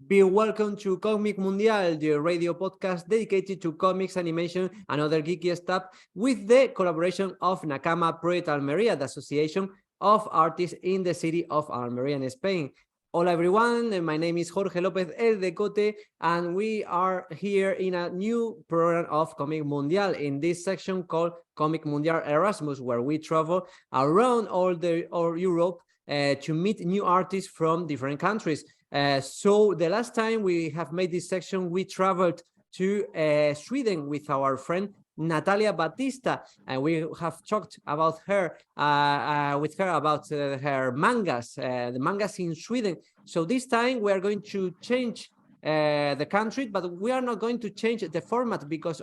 Be welcome to Cómic Mundial, the radio podcast dedicated to comics, animation, and other geeky stuff with the collaboration of Nakama Project Almeria, the Association of Artists in the city of Almeria in Spain. Hola everyone, my name is Jorge López El Decote, and we are here in a new program of Cómic Mundial in this section called Cómic Mundial Erasmus, where we travel around all Europe to meet new artists from different countries. So the last time we have made this section, we traveled to Sweden with our friend Natalia Batista, and we have talked about her with her about her mangas, the mangas in Sweden. So this time we are going to change the country, but we are not going to change the format because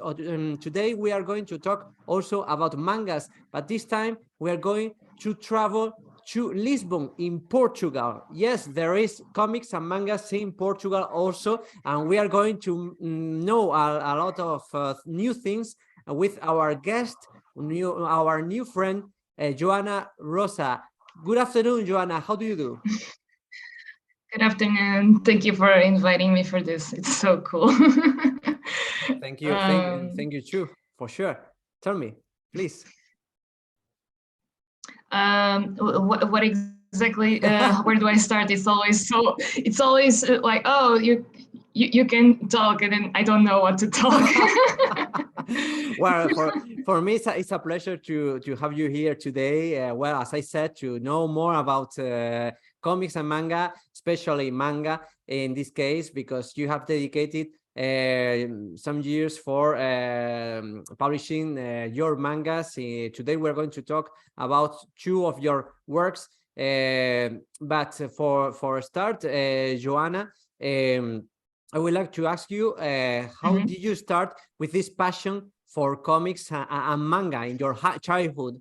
today we are going to talk also about mangas, but this time we are going to travel to Lisbon in Portugal. Yes, there is comics and mangas in Portugal also, and we are going to know a lot of new things with our guest, our new friend, Joana Rosa. Good afternoon, Joana. How do you do? Good afternoon. Thank you for inviting me for this. It's so cool. Thank you. Thank you too, for sure. Tell me, please. What exactly? Where do I start? It's always like, oh, you can talk, and then I don't know what to talk. Well, for me, it's a pleasure to have you here today. Well, as I said, to know more about comics and manga, especially manga in this case, because you have dedicated some years for publishing your mangas. Today we're going to talk about two of your works, but for a start, Joana, I would like to ask you, how did you start with this passion for comics and manga in your childhood?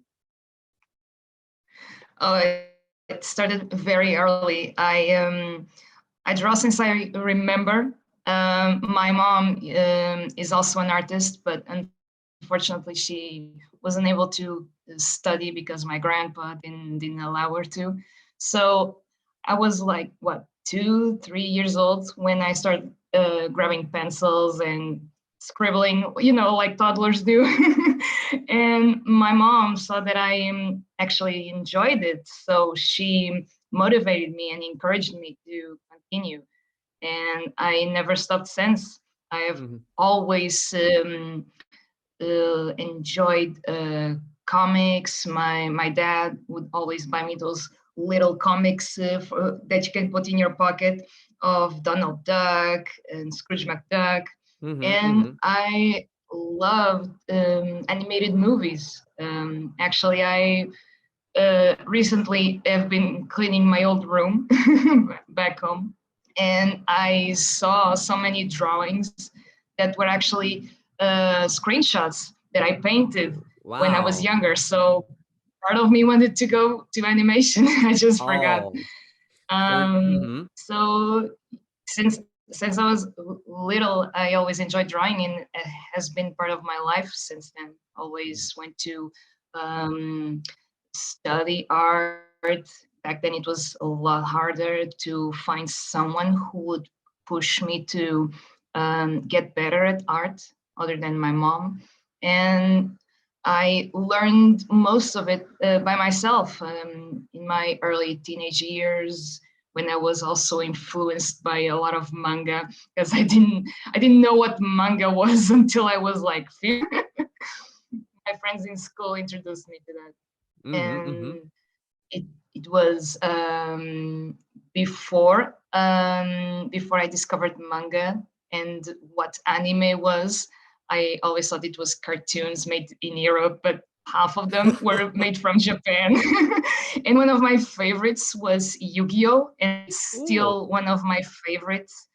Oh, it started very early. I draw since I remember. My mom is also an artist, but unfortunately she wasn't able to study because my grandpa didn't allow her to. So I was like, what, 2-3 years old when I started grabbing pencils and scribbling, like toddlers do. And my mom saw that I actually enjoyed it. So she motivated me and encouraged me to continue. And I never stopped since. I have always enjoyed comics. My dad would always buy me those little comics that you can put in your pocket of Donald Duck and Scrooge McDuck. And I loved animated movies. Actually, I recently have been cleaning my old room back home, and I saw so many drawings that were actually screenshots that I painted when I was younger. So part of me wanted to go to animation. I just forgot. So since I was little, I always enjoyed drawing, and it has been part of my life since then. Always went to study art. Back then it was a lot harder to find someone who would push me to get better at art other than my mom. And I learned most of it by myself in my early teenage years, when I was also influenced by a lot of manga, because I didn't know what manga was until I was like 15. My friends in school introduced me to that. And it was before I discovered manga and what anime was. I always thought it was cartoons made in Europe, but half of them were made from Japan. And one of my favorites was Yu-Gi-Oh! And it's still one of my favorites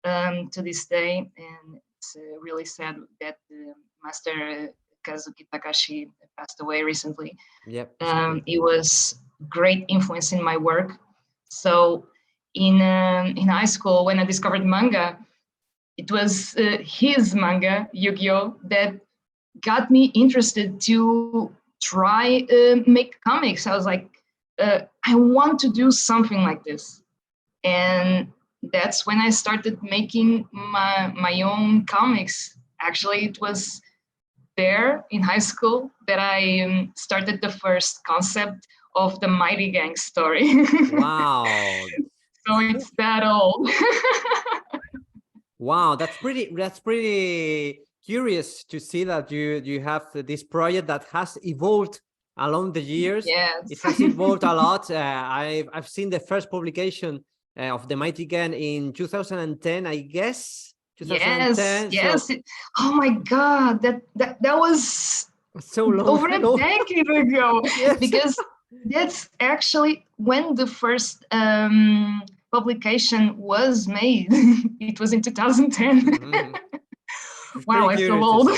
to this day. And it's really sad that Master Kazuki Takashi passed away recently. Yep. He was great influence in my work. So in high school, when I discovered manga, it was his manga, Yu-Gi-Oh!, that got me interested to try make comics. I was like, I want to do something like this. And that's when I started making my own comics. Actually, it was there in high school that I started the first concept of the Mighty Gang story. Wow. So it's that old. Wow, that's pretty curious to see that you have this project that has evolved along the years. Yes. It has evolved a lot. I've seen the first publication of the Mighty Gun in 2010, I guess. 2010. Yes. So, Oh my God, that was so long over ago. a decade ago. Yes. Because that's actually when the first publication was made. It was in 2010. Mm-hmm. Wow, I feel old.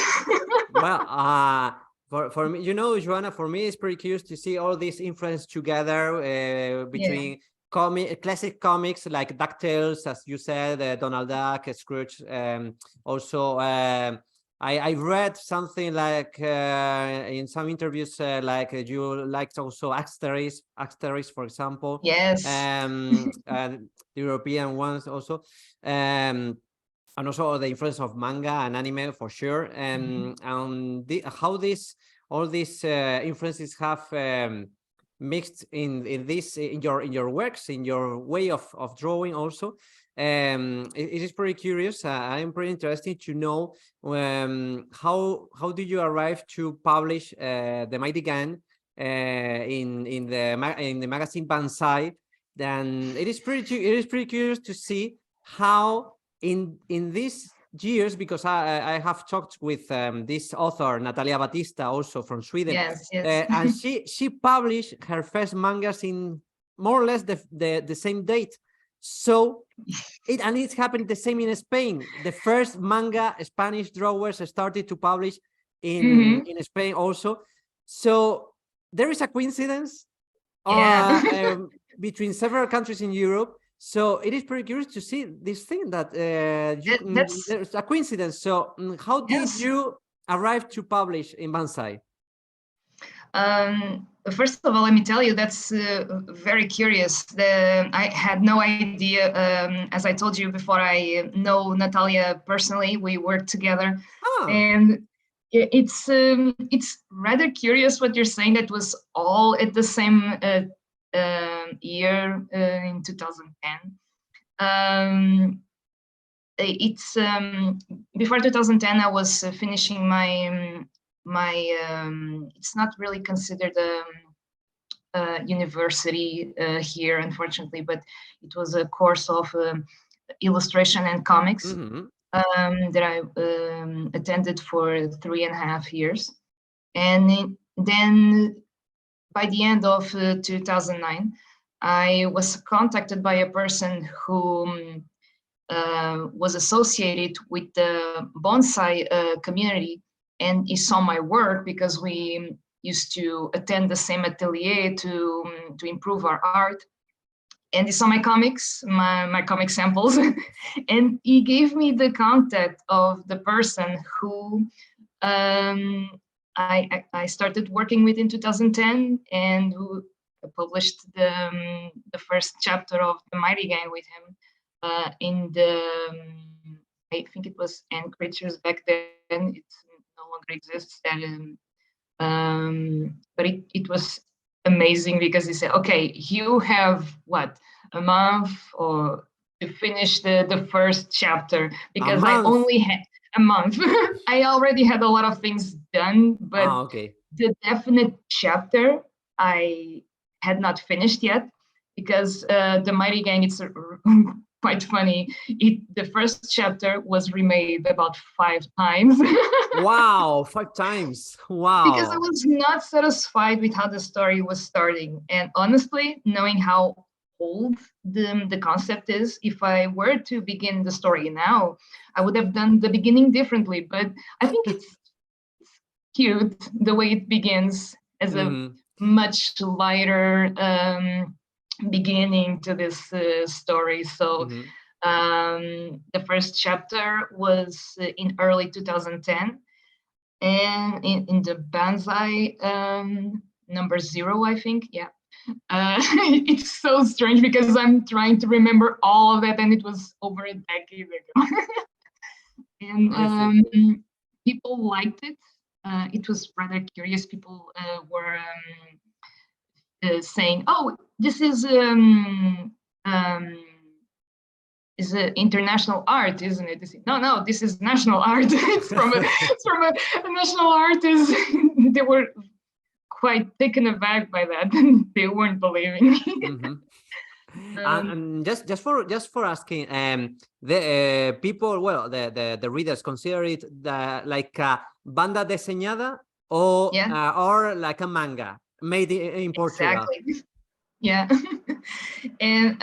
Well, for me, Joanna, for me, it's pretty curious to see all these influence together between classic comics like DuckTales, as you said, Donald Duck, Scrooge. Also, I read something like in some interviews, like you liked also Asterix, for example. Yes. The European ones also. And also the influence of manga and anime for sure. And how all these influences have mixed in your works, in your way of drawing also. It is pretty curious. I'm pretty interested to know how do you arrive to publish the Mighty Gun in the magazine Banzai. Then it is pretty curious to see how in these years, because I have talked with this author Natalia Batista, also from Sweden. Yes. And she published her first mangas in more or less the same date. So it happened the same in Spain. The first manga Spanish drawers started to publish in Spain also. So there is a coincidence between several countries in Europe. So it is pretty curious to see this thing that there's a coincidence. So how did you arrive to publish in Banzai? First of all, let me tell you, that's very curious. I had no idea. As I told you before, I know Natalia personally. We work together, and it's rather curious what you're saying. That was all at the same year in 2010. It's before 2010. I was finishing my it's not really considered a university here, unfortunately, but it was a course of illustration and comics that I attended for 3.5 years. And then by the end of 2009, I was contacted by a person who was associated with the bonsai community, and he saw my work because we used to attend the same atelier to improve our art. And he saw my comics, my comic samples, and he gave me the contact of the person who I started working with in 2010, and who published the first chapter of the Mighty Gang with him in the I think it was Ant Creatures back then. It no longer exists. But it was amazing because he said, okay, you have a month or to finish the first chapter, because I only had a month. I already had a lot of things done, but the definite chapter I had not finished yet, because the Mighty Gang, it's quite funny. The first chapter was remade about 5 times. Wow, 5 times. Wow. Because I was not satisfied with how the story was starting. And honestly, knowing how old the concept is, if I were to begin the story now, I would have done the beginning differently. But I think it's cute the way it begins, as a much lighter beginning to this story. So the first chapter was in early 2010, and in the Banzai number 0, I think. Yeah. It's so strange because I'm trying to remember all of that, and it was over a decade ago. And people liked it. It was rather curious. People were saying, "Oh, this is international art, isn't it?" No, this is national art. It's from a national artist. They were quite taken aback by that. They weren't believing me. And just for asking, the people, well, the readers consider it like a banda diseñada or like a manga made in Portugal. Exactly. Yeah. And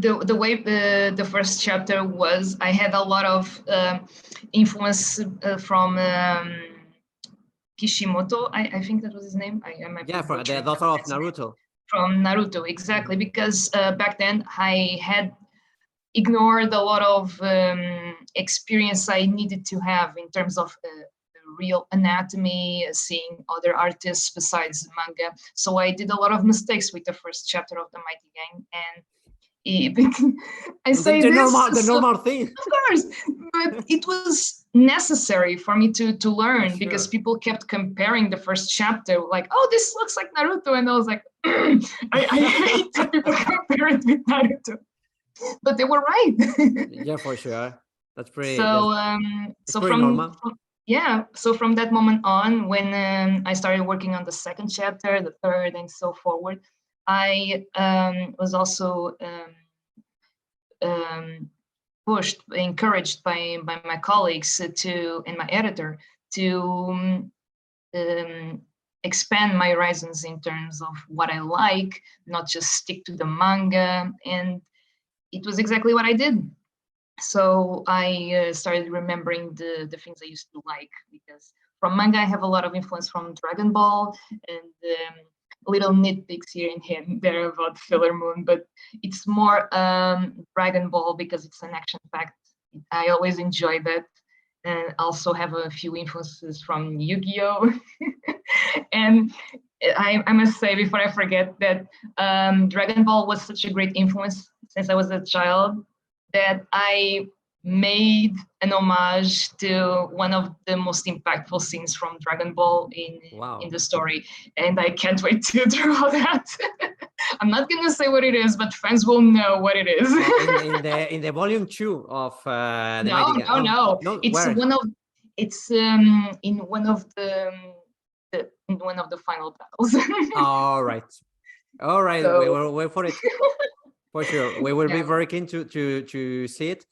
the way the first chapter was, I had a lot of influence from Kishimoto. I think that was his name. I might Yeah, for the author of Naruto. From Naruto, exactly, because back then I had ignored a lot of experience I needed to have in terms of real anatomy, seeing other artists besides manga. So I did a lot of mistakes with the first chapter of the Mighty Gang, and I say the this normal thing, of course, but it was necessary for me to learn. Sure. Because people kept comparing the first chapter, like, "Oh, this looks like Naruto," and I was like, I hate that people compare it with Naruto, but they were right. Yeah, for sure. That's pretty. So so pretty normal. So from that moment on, when I started working on the second chapter, the third, and so forward, I was also encouraged by my colleagues and my editor to expand my horizons in terms of what I like, not just stick to the manga. And it was exactly what I did. So I started remembering the things I used to like, because from manga I have a lot of influence from Dragon Ball, and little nitpicks here and there about Filler Moon, but it's more Dragon Ball because it's an action-packed. I always enjoy that, and also have a few influences from Yu-Gi-Oh! And I must say, before I forget, that Dragon Ball was such a great influence since I was a child, that I made an homage to one of the most impactful scenes from Dragon Ball in the story, and I can't wait to draw that. I'm not gonna say what it is, but fans will know what it is. in the volume 2 of the no. It's where? In one of the final battles. All right. So, we will wait for it. For sure, we will be very keen to see it.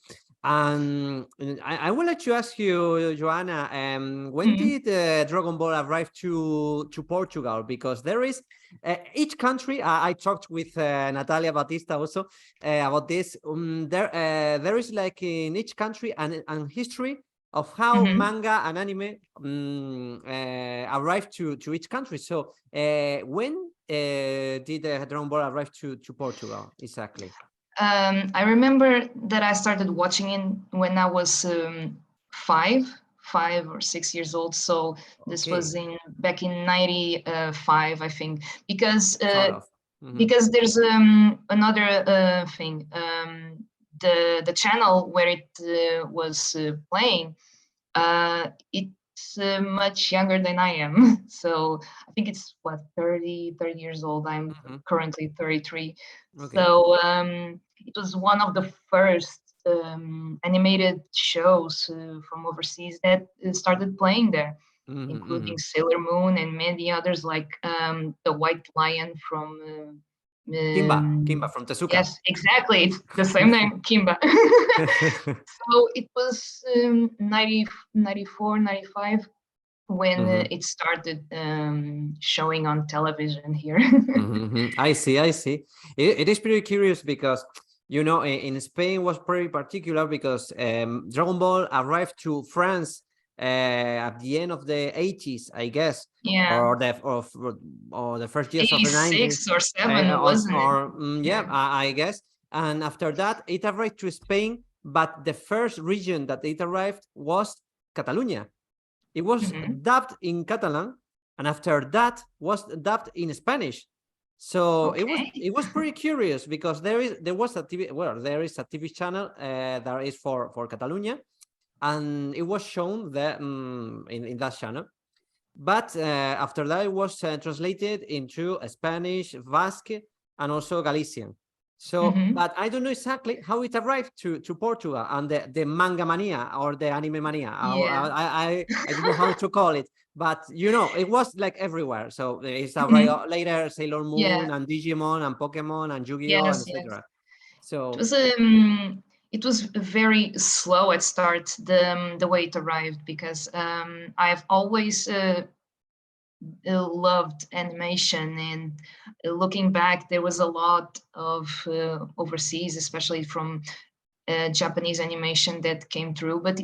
And I would like to ask you, Joana, when did Dragon Ball arrive to Portugal? Because there is each country. I talked with Natalia Batista also about this. There is like in each country an history of how manga and anime arrived to each country. So when did Dragon Ball arrive to Portugal exactly? I remember that I started watching it when I was 5 or 6 years old. So this was back in 95, I think, because there's another thing. The channel where it was playing, it's much younger than I am. So I think it's 30 years old. I'm currently 33. So it was one of the first animated shows from overseas that started playing there, including Sailor Moon and many others, like the White Lion from Kimba from Tezuka. Yes, exactly. It's the same name, Kimba. So it was 94, 95 when it started showing on television here. I see. It is pretty curious because, you know, in Spain was pretty particular because Dragon Ball arrived to France at the end of the 80s, I guess, or the first years of the 90s. 86 or 7, wasn't it? I guess. And after that, it arrived to Spain, but the first region that it arrived was Catalonia. It was dubbed in Catalan, and after that was dubbed in Spanish. So Okay. it was pretty curious because there is a TV channel that is for Catalonia, and it was shown there in that channel. But after that, it was translated into Spanish, Basque, and also Galician. So, but I don't know exactly how it arrived to Portugal and the manga mania or the anime mania. Yeah. I don't know how to call it, but you know, it was like everywhere. So it's arrived later Sailor Moon Yeah. and Digimon and Pokemon and Yu-Gi-Oh and Yes. Yes. etc. So It was very slow at start, the way it arrived, because I've always loved animation, and looking back, there was a lot of overseas, especially from Japanese animation that came through, but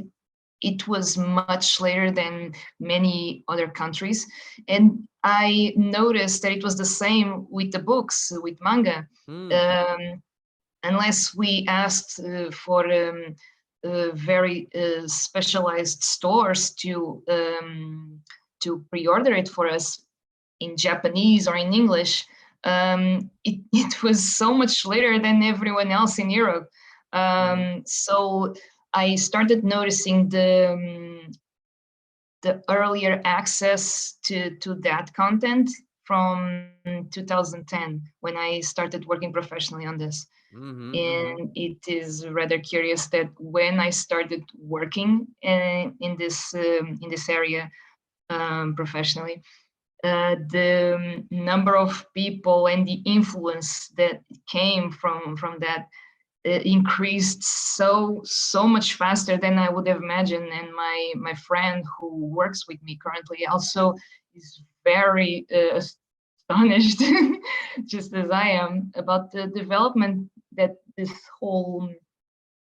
it was much later than many other countries. And I noticed that it was the same with the books, with manga. Unless we asked for very specialized stores to pre-order it for us in Japanese or in English, it was so much later than everyone else in Europe. So I started noticing the earlier access to that content from 2010, when I started working professionally on this. And it is rather curious that when I started working in this area professionally, the number of people and the influence that came from that increased so much faster than I would have imagined. And my friend who works with me currently also is very astonished, just as I am, about the development that this whole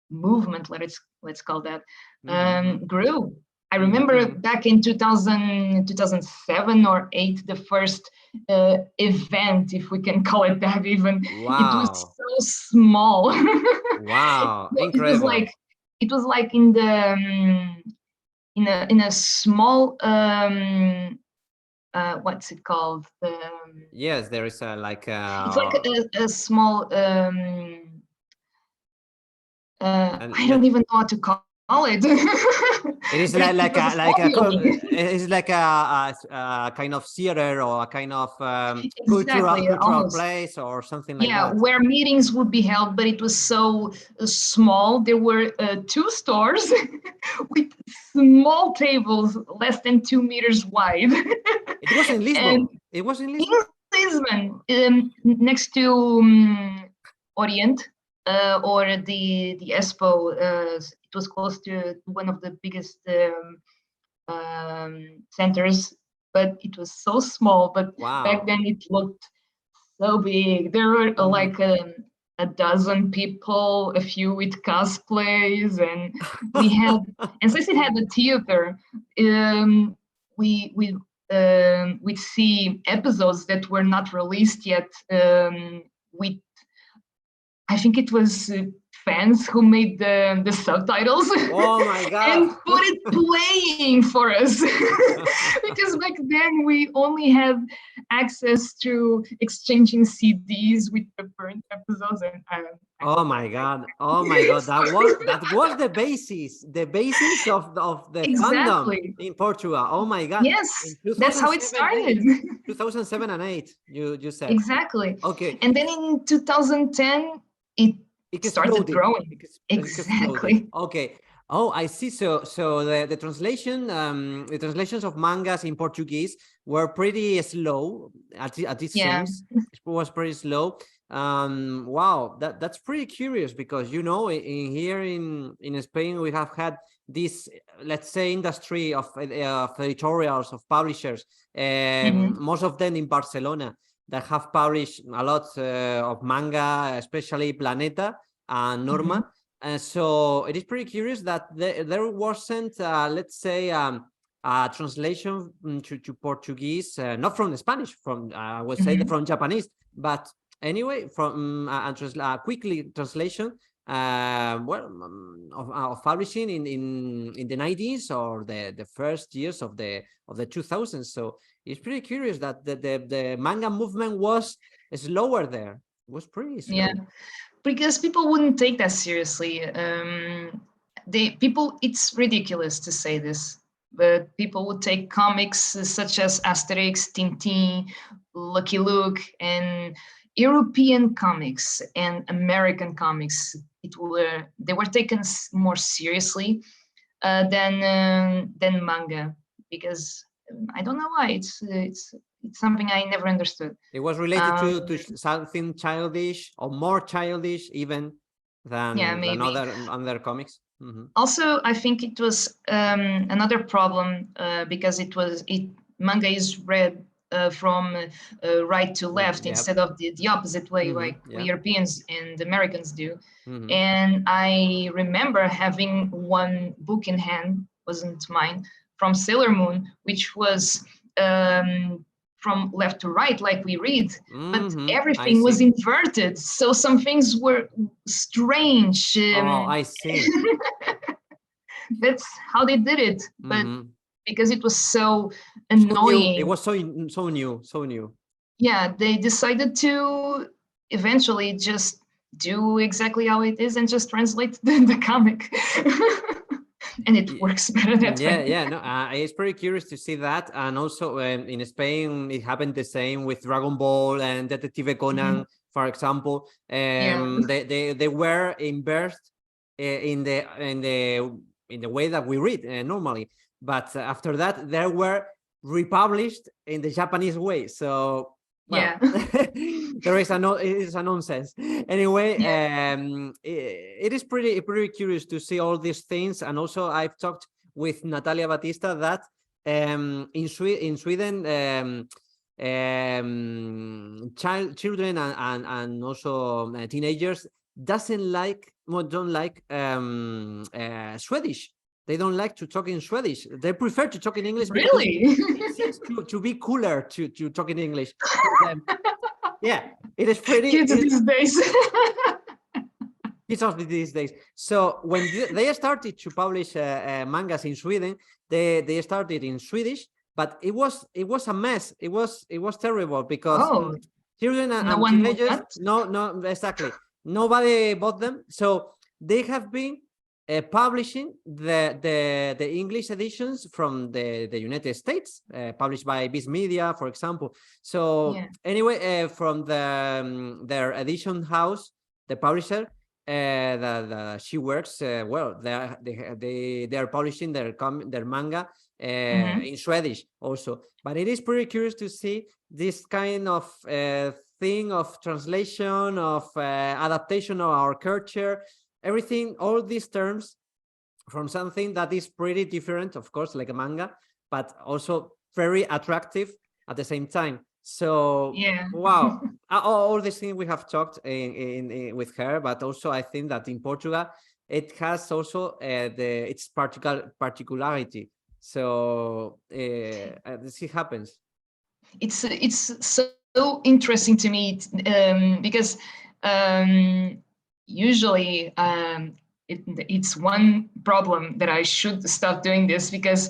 movement, let's call that, grew. I remember back in 2007 or 8, the first event, if we can call it that even. Wow. It was so small. Wow, incredible. It was like in the in a small what's it called? Yes, there is It's like a small I don't even know what to call it. It is it's like a kind of theater or a kind of Exactly, cultural almost. place or something like Yeah, that. where meetings would be held, but it was so small. There were 2 stores with small tables, less than 2 meters wide. It was in Lisbon. And it was in Lisbon. Next to Orient, or the Expo. It was close to one of the biggest centers, but it was so small. But back then it looked so big. There were like a dozen people, a few with cosplays, and we had, and since it had a theater, we'd see episodes that were not released yet, with, I think it was fans who made the subtitles. Oh my God. And put it playing for us. Because back then we only had access to exchanging CDs with the burnt episodes, and oh my God. Oh my God. That was the basis of the fandom in Portugal. Oh my God. Yes, that's how it started. 2007 and 8, you said. Exactly. Okay. And then in 2010 it started growing. Exactly. Okay. Oh, I see. So the translations of mangas in Portuguese were pretty slow. At it seems it was pretty slow. Wow, that's pretty curious, because here in Spain we have had this, let's say, industry of editorials, of publishers, most of them in Barcelona, that have published a lot of manga, especially Planeta and Norma. And so it is pretty curious that there wasn't, let's say, a translation to Portuguese, not from the Spanish, from I would say from Japanese, but anyway, from quickly translation, of publishing in the 90s or the first years of the 2000s. So it's pretty curious that the manga movement was slower there. It was pretty slow. Yeah, because people wouldn't take that seriously. It's ridiculous to say this, but people would take comics such as Asterix, Tintin, Lucky Luke, and European comics and American comics. They were taken more seriously than manga, because I don't know why. It's something I never understood. It was related to something childish or more childish even than other comics. Mm-hmm. Also, I think it was another problem because manga is read from right to left instead of the opposite way, like we Europeans and Americans do. Mm-hmm. And I remember having one book in hand, wasn't mine, from Sailor Moon, which was from left to right, like we read, but everything was inverted. So some things were strange. I see. That's how they did it, but because it was so annoying. It was so new. Yeah, they decided to eventually just do exactly how it is and just translate the comic. And it works better that way. No, it's pretty curious to see that. And also in Spain, it happened the same with Dragon Ball and Detective Conan, for example. They were immersed in the way that we read normally, but after that they were republished in the Japanese way. So there is a nonsense anyway. It is pretty curious to see all these things. And also I've talked with Natalia Batista that in Sweden children and also teenagers don't like Swedish. They don't like to talk in Swedish. They prefer to talk in English. Really? It seems to be cooler to talk in English. It is pretty. Kids these days. Kids of these days. So when they started to publish mangas in Sweden, they started in Swedish, but it was a mess. It was terrible because children and teenagers. No, exactly. Nobody bought them. So they have been publishing the English editions from the United States, published by Viz Media, for example. So anyway, from their edition house, the publisher, she works well. They are publishing their manga in Swedish also. But it is pretty curious to see this kind of thing of translation, of adaptation of our culture. Everything, all these terms from something that is pretty different, of course, like a manga, but also very attractive at the same time. So, wow, all these things we have talked in with her, but also I think that in Portugal, it has also its particularity. So this happens. It's so interesting to me because usually it's one problem that I should stop doing this, because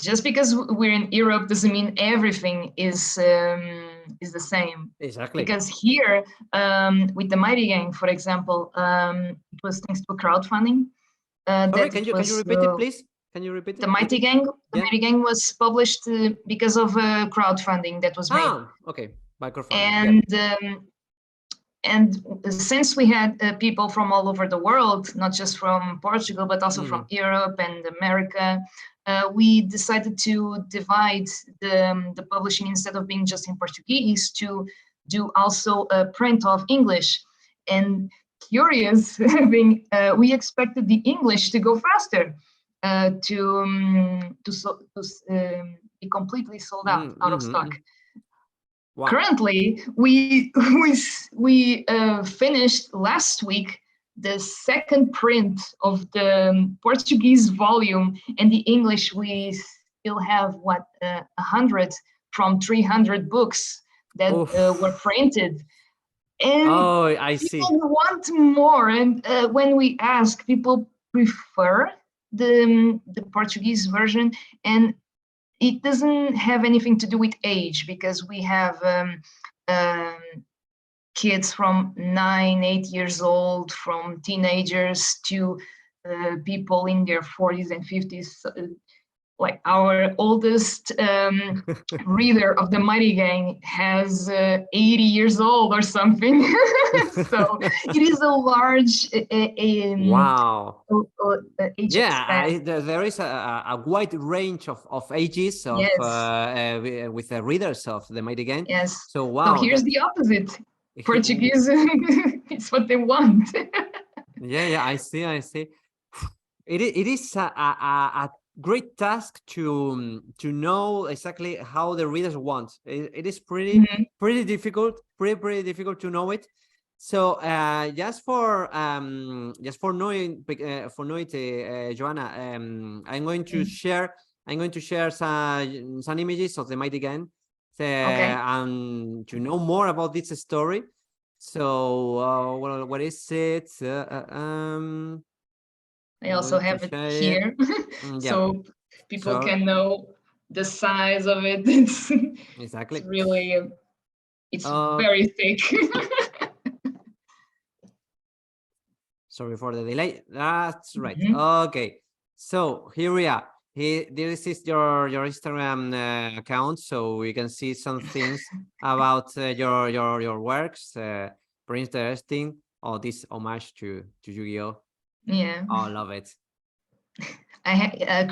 just because we're in Europe doesn't mean everything is the same. Exactly. Because here with the Mighty Gang, for example, it was thanks to crowdfunding. Can you repeat it, please? Can you repeat it? The Mighty Gang. The Mighty Gang was published because of crowdfunding that was made. Okay, by crowdfunding. And since we had people from all over the world, not just from Portugal, but also from Europe and America, we decided to divide the publishing, instead of being just in Portuguese, to do also a print of English. And curious, we expected the English to go faster, to be completely sold out of stock. Wow. Currently, we finished last week the second print of the Portuguese volume, and the English we still have 100 from 300 books that were printed. And I see. People want more, and when we ask, people prefer the Portuguese version, and it doesn't have anything to do with age, because we have kids from 9, 8 years old, from teenagers to people in their 40s and 50s. Like our oldest reader of the Mighty Gang has 80 years old or something. So it is a large Wow. age Yeah, span. there is a wide range of ages of Yes, with the readers of the Mighty Gang. yes. So So wow, here's that the opposite. Portuguese, it's what they want. yeah, I see. It is a great task to know exactly how the readers want. It is Mhm. pretty difficult, pretty difficult to know it. So just for knowing it, Joanna, I'm going to share some images of the Mighty Gang, Okay. and to know more about this story. So well, what is it? I I'm also going to have it share it. here, Yeah, so people so can know the size of it. It's exactly. really, it's Uh, very thick. Sorry for the delay. That's right. Mhm. Okay, so here we are. Here, this is your Instagram account, so we can see some things about your works. Pretty interesting. Oh, this homage to Yu-Gi-Oh! Yeah, Oh, love it.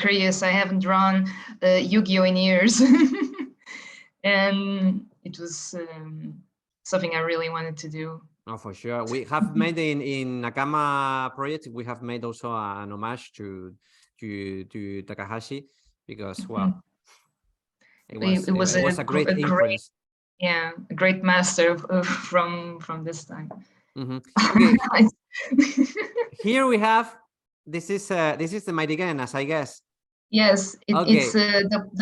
curious. I haven't drawn Yu-Gi-Oh in years, and it was something I really wanted to do. Oh, for sure. We have made in Nakama project. We have made also an homage to Takahashi because Mhm. well, It was it was a great a great, influence. yeah, a great master from this time. Okay, here we have this is the Mighty Gen, as I guess. Yes, it's Okay.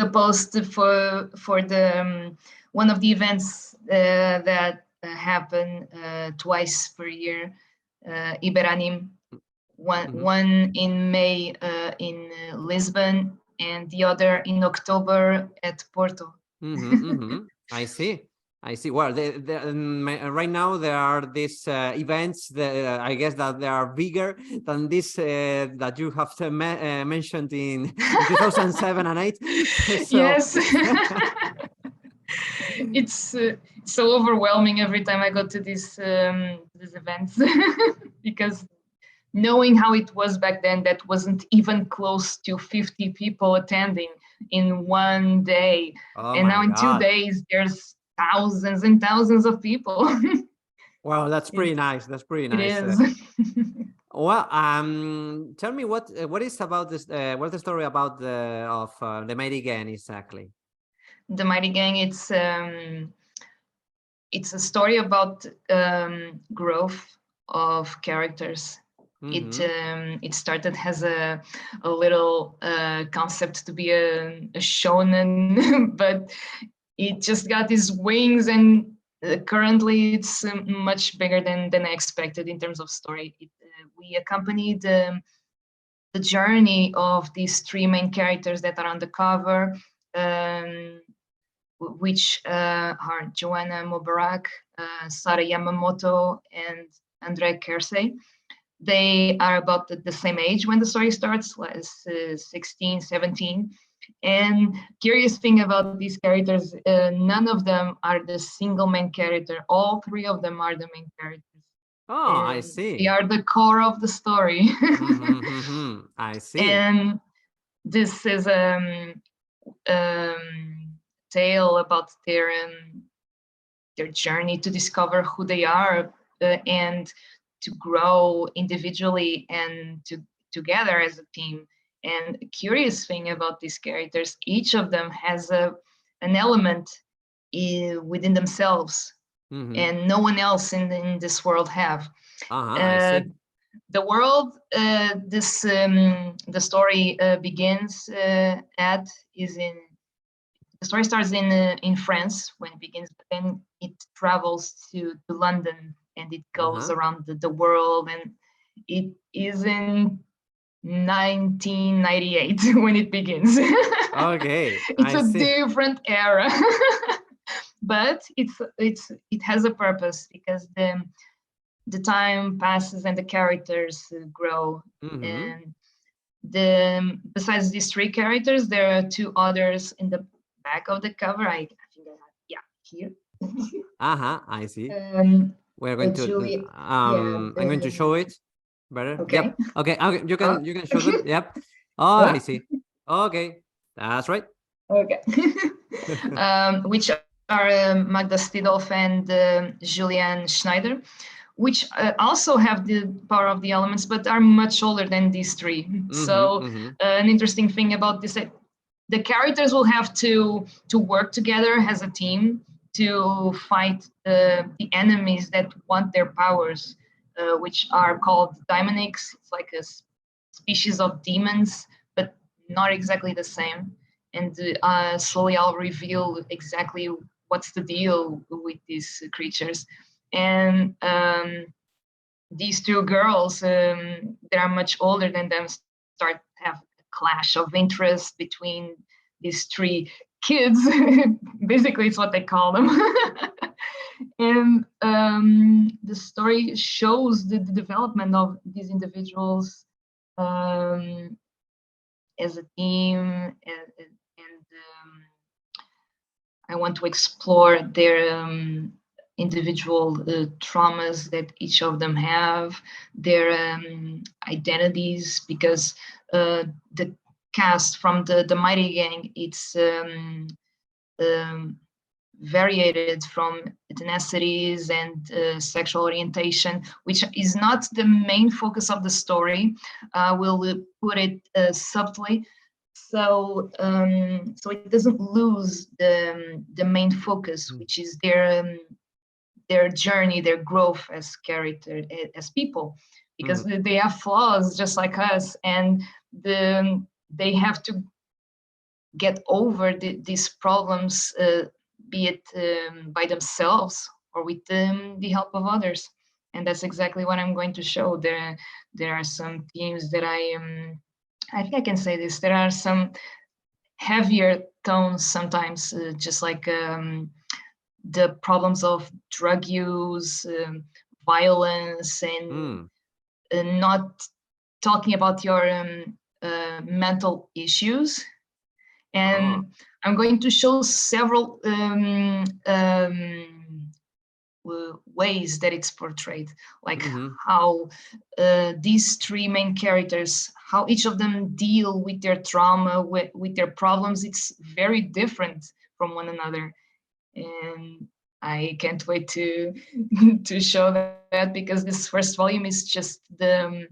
the post for the one of the events that happen twice per year, Iberanim. Mm-hmm. One in May in Lisbon, and the other in October at Porto. I see. I see. Well, right now there are these events that I guess that they are bigger than this that you have mentioned in 2007 and 8. So Yes. It's so overwhelming every time I go to these events because knowing how it was back then, that wasn't even close to 50 people attending in one day, oh and now my in two God. days there's thousands and thousands of people. Wow, that's pretty It's nice. That's pretty it nice. is. Well, tell me what is about this? What's the story about the Mighty Gen exactly? The Mighty Gang, it's a story about growth of characters. It started as a little concept to be a shonen, but it just got these wings, and currently it's much bigger than I expected in terms of story. We accompanied the journey of these three main characters that are on the cover, um, which are Joanna Mubarak, Sara Yamamoto, and Andre Kersey. They are about the same age when the story starts, as 16, 17. And curious thing about these characters, none of them are the single main character. All three of them are the main characters. Oh, I And they see. are the core of the story. I see. And this is um, tale about their journey to discover who they are and to grow individually and together as a team. And a curious thing about these characters, each of them has an element within themselves, and no one else in this world have. I Uh, see. the world the story begins at is in the story starts in France when it begins, but then it travels to London and it goes around the world, and it is in 1998 when it begins. Okay, It's I a see. different era. but it has a purpose because the time passes and the characters grow. And besides these three characters, there are two others in the back of the cover. I think I have, yeah, here. I see. We're Uh, going to Julie, I'm going to show it better. Okay. Yep. Okay. You can show them. Yep. Oh, I see. Okay, that's right. Okay. Which are Magda Stidolf and Julianne Schneider, which also have the power of the elements, but are much older than these three. So an interesting thing about this, the characters will have to work together as a team to fight the enemies that want their powers, which are called daimonics. It's like a species of demons, but not exactly the same. And slowly I'll reveal exactly what's the deal with these creatures. And these two girls that are much older than them start to have a clash of interest between these three kids. Basically, it's what they call them. And the story shows the development of these individuals as a team, and I want to explore their individual traumas that each of them have, their identities, because the cast from the Mighty Gang, it's variated from ethnicities and sexual orientation, which is not the main focus of the story. We'll put it subtly, so it doesn't lose the main focus, which is their journey, their growth as character, as people, because they have flaws just like us, and they have to get over these problems, be it by themselves or with the help of others. And that's exactly what I'm going to show. There are some themes that I think I can say this. There are some heavier tones sometimes, just like the problems of drug use, violence, and not talking about your mental issues. And I'm going to show several ways that it's portrayed, like how these three main characters, how each of them deal with their trauma, with their problems. It's very different from one another, and I can't wait to to show that, because this first volume is just the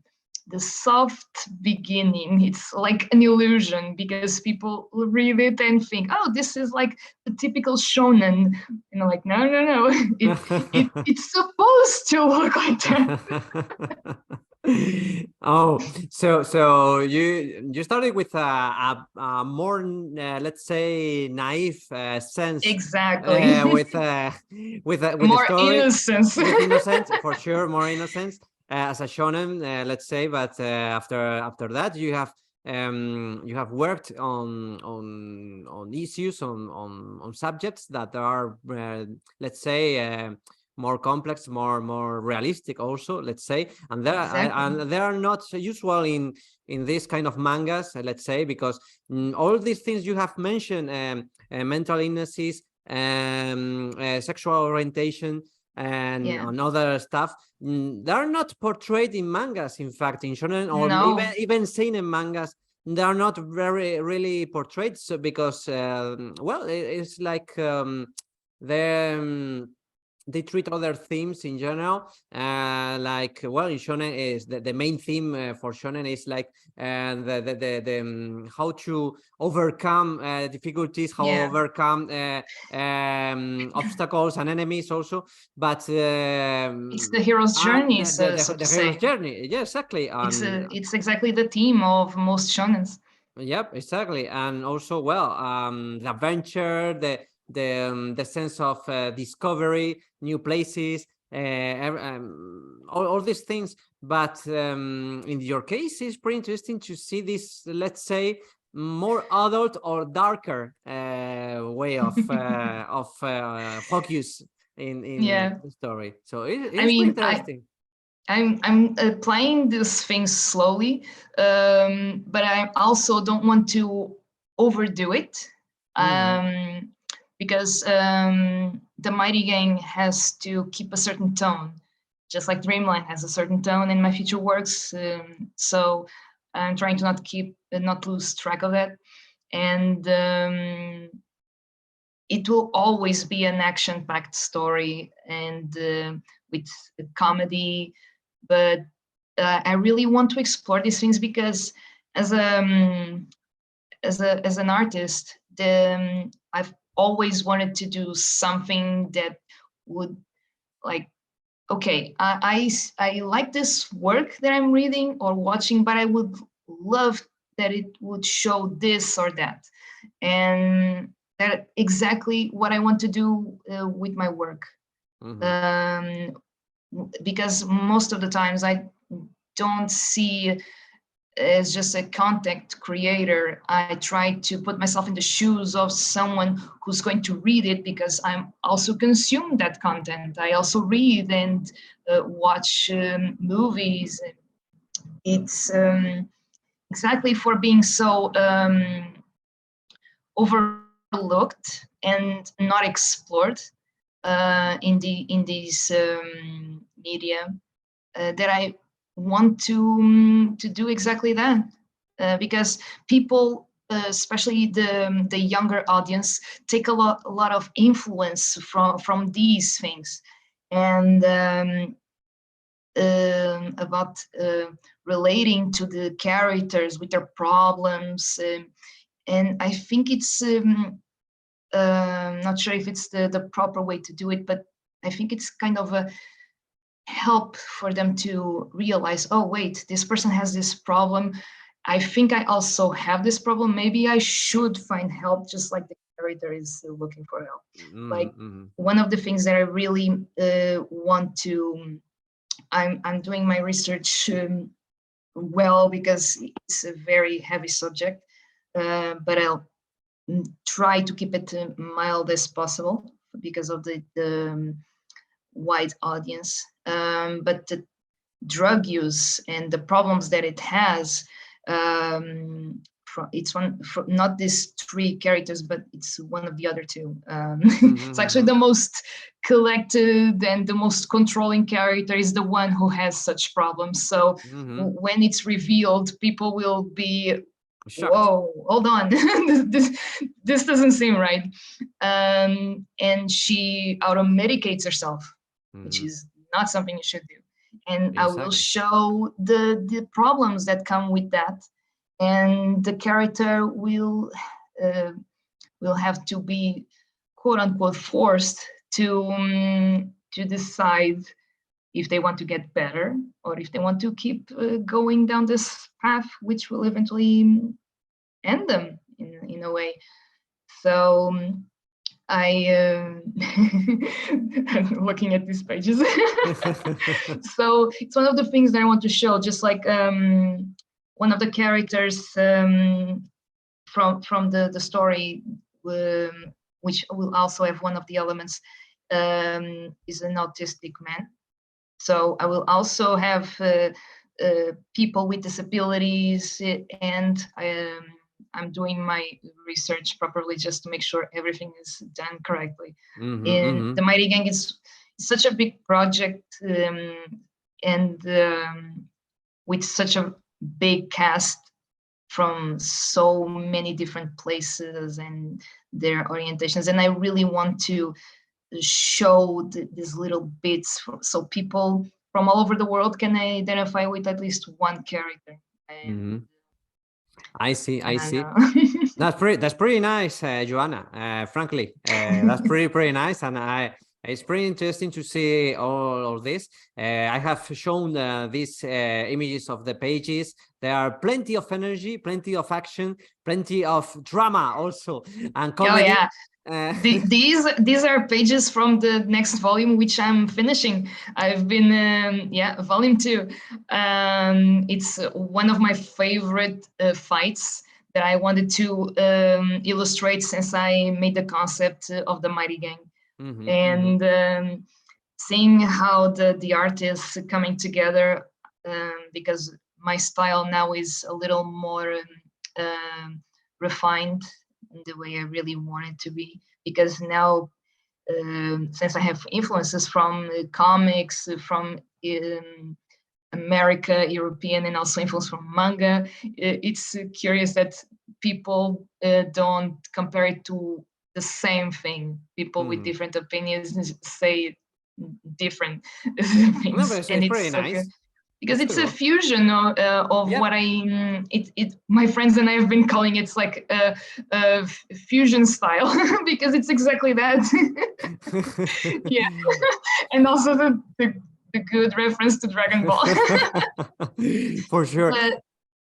soft beginning. It's like an illusion, because people read it and think, oh, this is like the typical shonen, and I'm like, no, it's supposed to look like that. Oh, so you started with a more let's say naive sense, exactly, with more the story, innocence. with innocence, for sure, more innocence as a shonen, let's say. But after that, you have worked on issues, on subjects that are let's say more complex, more realistic also, let's say, and they are not usual in this kind of mangas, let's say, because all these things you have mentioned, mental illnesses, sexual orientation, and other stuff, they are not portrayed in mangas. In fact, in shonen, or even seinen mangas, they are not very really portrayed. So because well, it's like they treat other themes in general, like, well, in shonen is the main theme for shonen is like the how to overcome difficulties, how to overcome obstacles and enemies also. But it's the hero's journey, the hero's journey. Yeah, exactly. It's exactly the theme of most shonens. Yep, exactly. And also, well, the adventure, the sense of discovery, new places, all these things. But in your case, it's pretty interesting to see this, let's say, more adult or darker way of focus in the story. So it's I mean, interesting. I'm applying these things slowly, but I also don't want to overdo it, because the Mighty Gang has to keep a certain tone, just like Dreamline has a certain tone in my future works. So I'm trying to not lose track of that, and it will always be an action-packed story and with comedy. But I really want to explore these things because as an artist, I've always wanted to do something that would, like, okay, I like this work that I'm reading or watching, but I would love that it would show this or that. And that exactly what I want to do with my work. Because most of the times I don't see as just a content creator. I try to put myself in the shoes of someone who's going to read it, because I'm also consume that content. I also read and watch movies. It's exactly for being so overlooked and not explored in these media, that I want to do exactly that, because people, especially the younger audience, take a lot of influence from these things, and about relating to the characters with their problems, and I think it's not sure if it's the proper way to do it, but I think it's kind of a help for them to realize, oh wait, this person has this problem, I think I also have this problem, maybe I should find help, just like the character is looking for help. Like, one of the things that I really want to, I'm doing my research well, because it's a very heavy subject, but I'll try to keep it mild as possible because of the wide audience. But the drug use and the problems that it has, it's not these three characters, but it's one of the other two. It's actually the most collected and the most controlling character is the one who has such problems. So when it's revealed, people will be, shocked. Whoa, hold on, this doesn't seem right. And she auto-medicates herself, which is not something you should do. And exactly. I will show the problems that come with that, and the character will have to be, quote unquote, forced to decide if they want to get better or if they want to keep going down this path, which will eventually end them in a way. So I'm looking at these pages. So it's one of the things that I want to show, just like one of the characters from the story, which will also have one of the elements, is an autistic man. So I will also have people with disabilities, and I'm doing my research properly just to make sure everything is done correctly. The Mighty Gang is such a big project, and with such a big cast from so many different places and their orientations. And I really want to show these little bits so people from all over the world can identify with at least one character. I see. That's pretty nice, Joana. Frankly, that's pretty nice, and it's pretty interesting to see all of this. I have shown these images of the pages. There are plenty of energy, plenty of action, plenty of drama also, and comedy. Oh yeah. These are pages from the next volume, which I'm finishing. I've been volume 2. It's one of my favorite fights that I wanted to illustrate since I made the concept of the Mighty Gang. And seeing how the art is coming together, because my style now is a little more refined in the way I really want it to be, because now since I have influences from comics, from America, European, and also influence from manga, it's curious that people don't compare it to the same thing. People with different opinions say different things, No, but and it's it's pretty so nice. good. Because It's it's a cool. fusion of what my friends and I have been calling it's like a fusion style because it's exactly that. Yeah, and also the good reference to Dragon Ball. For sure. But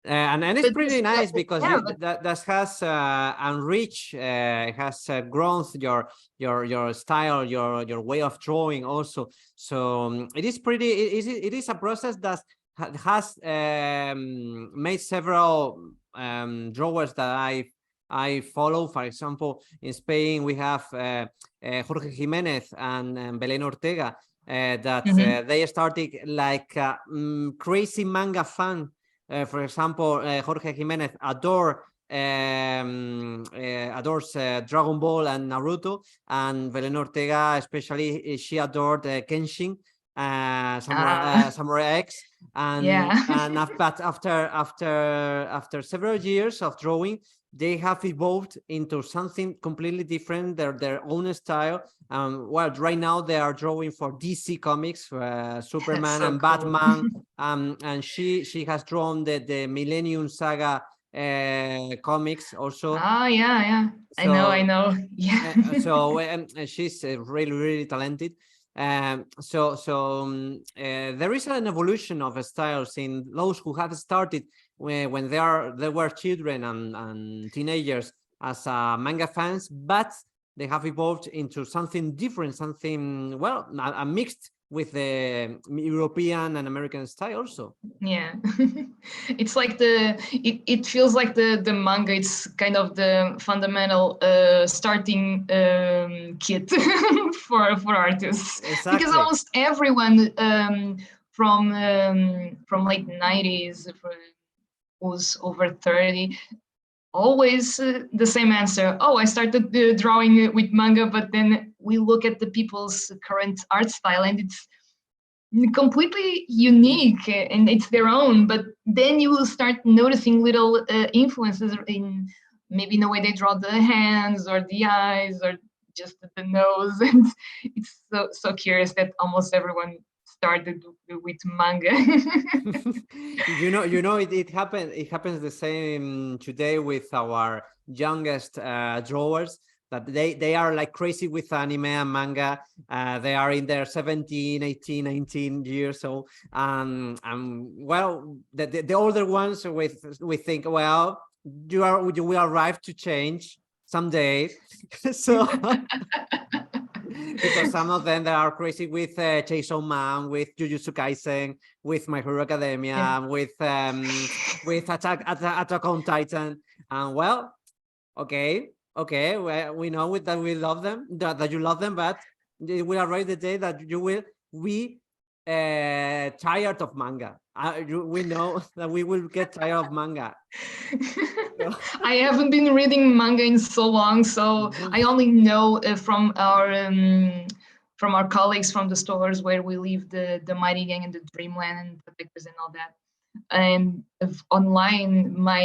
And it's pretty nice because yeah, that has enriched, has grown your style, your way of drawing also. So it is pretty. It is a process that has made several drawers that I follow. For example, in Spain we have Jorge Jimenez and Belén Ortega. That they started like crazy manga fan. For example, Jorge Jimenez adores Dragon Ball and Naruto, and Belén Ortega, especially, she adored Kenshin, Samurai X, and but after several years of drawing, they have evolved into something completely different, their own style. Well, right now they are drawing for DC Comics, Superman and cool. Batman, and she has drawn the Millennium Saga comics also. Oh yeah. So, I know. Yeah. So she's really talented. So there is an evolution of styles in those who have started when they were children and teenagers as manga fans, but they have evolved into something different, something, well, a mixed with the European and American style also. Yeah. It's like it feels like the manga, it's kind of the fundamental starting kit for artists. Exactly. Because almost everyone from late 90s who's over 30 always the same answer. Oh, I started drawing with manga, but then we look at the people's current art style and it's completely unique and it's their own, but then you will start noticing little influences in maybe in the way they draw the hands or the eyes or just the nose. And it's so curious that almost everyone started with manga. It happens the same today with our youngest drawers, that they are like crazy with anime and manga. They are in their 17, 18, 19 years old. Well, the older ones, we think, well, you will arrive to change someday. So because some of them, they are crazy with Chainsaw Man, with Jujutsu Kaisen, with My Hero Academia, with Attack on Titan. And well, okay, we know that we love them, that you love them, but it will arrive the day that you will be tired of manga. We know that we will get tired of manga. I haven't been reading manga in so long, so I only know from our colleagues from the stores where we leave the Mighty Gang and the Dreamland and the pictures and all that. And online, my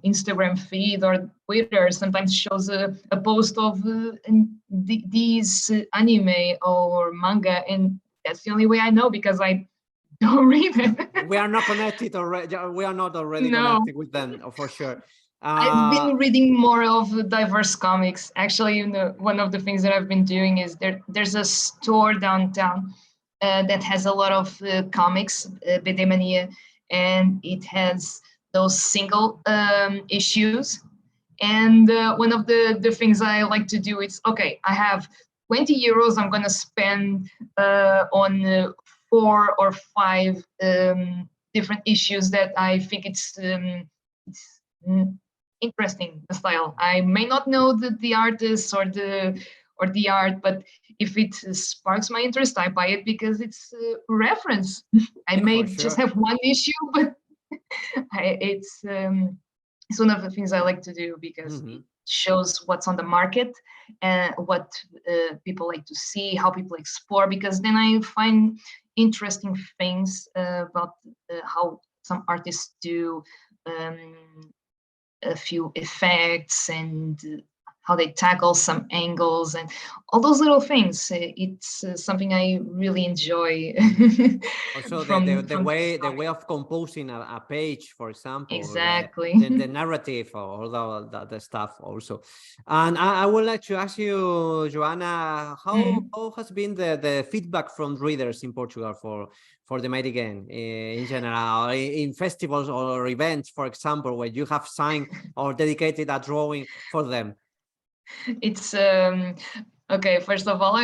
Instagram feed or Twitter sometimes shows a post of these anime or manga, and that's the only way I know because I don't read it. We are not connected already. We are not already connected with them, for sure. I've been reading more of diverse comics. Actually, one of the things that I've been doing is there's a store downtown that has a lot of comics, BD Mania, and it has those single issues. And one of the things I like to do is, okay, I have 20 euros I'm going to spend on 4 or 5 different issues that I think it's interesting style. I may not know the artist or the art, but if it sparks my interest, I buy it because it's a reference. I Yeah, may for just sure. have one issue, but it's one of the things I like to do because Hmm. it shows what's on the market and what people like to see, how people explore. Because then I find interesting things about how some artists do um, a few effects and how they tackle some angles and all those little things. It's something I really enjoy Also, from this the way hobby. of composing a page, for example, Exactly. the narrative or all the stuff also. And I would like to ask you, Joanna, Mm. how has been the feedback from readers in Portugal for the Mighty Game in general, in festivals or events, for example, where you have signed or dedicated a drawing for them? It's okay. First of all,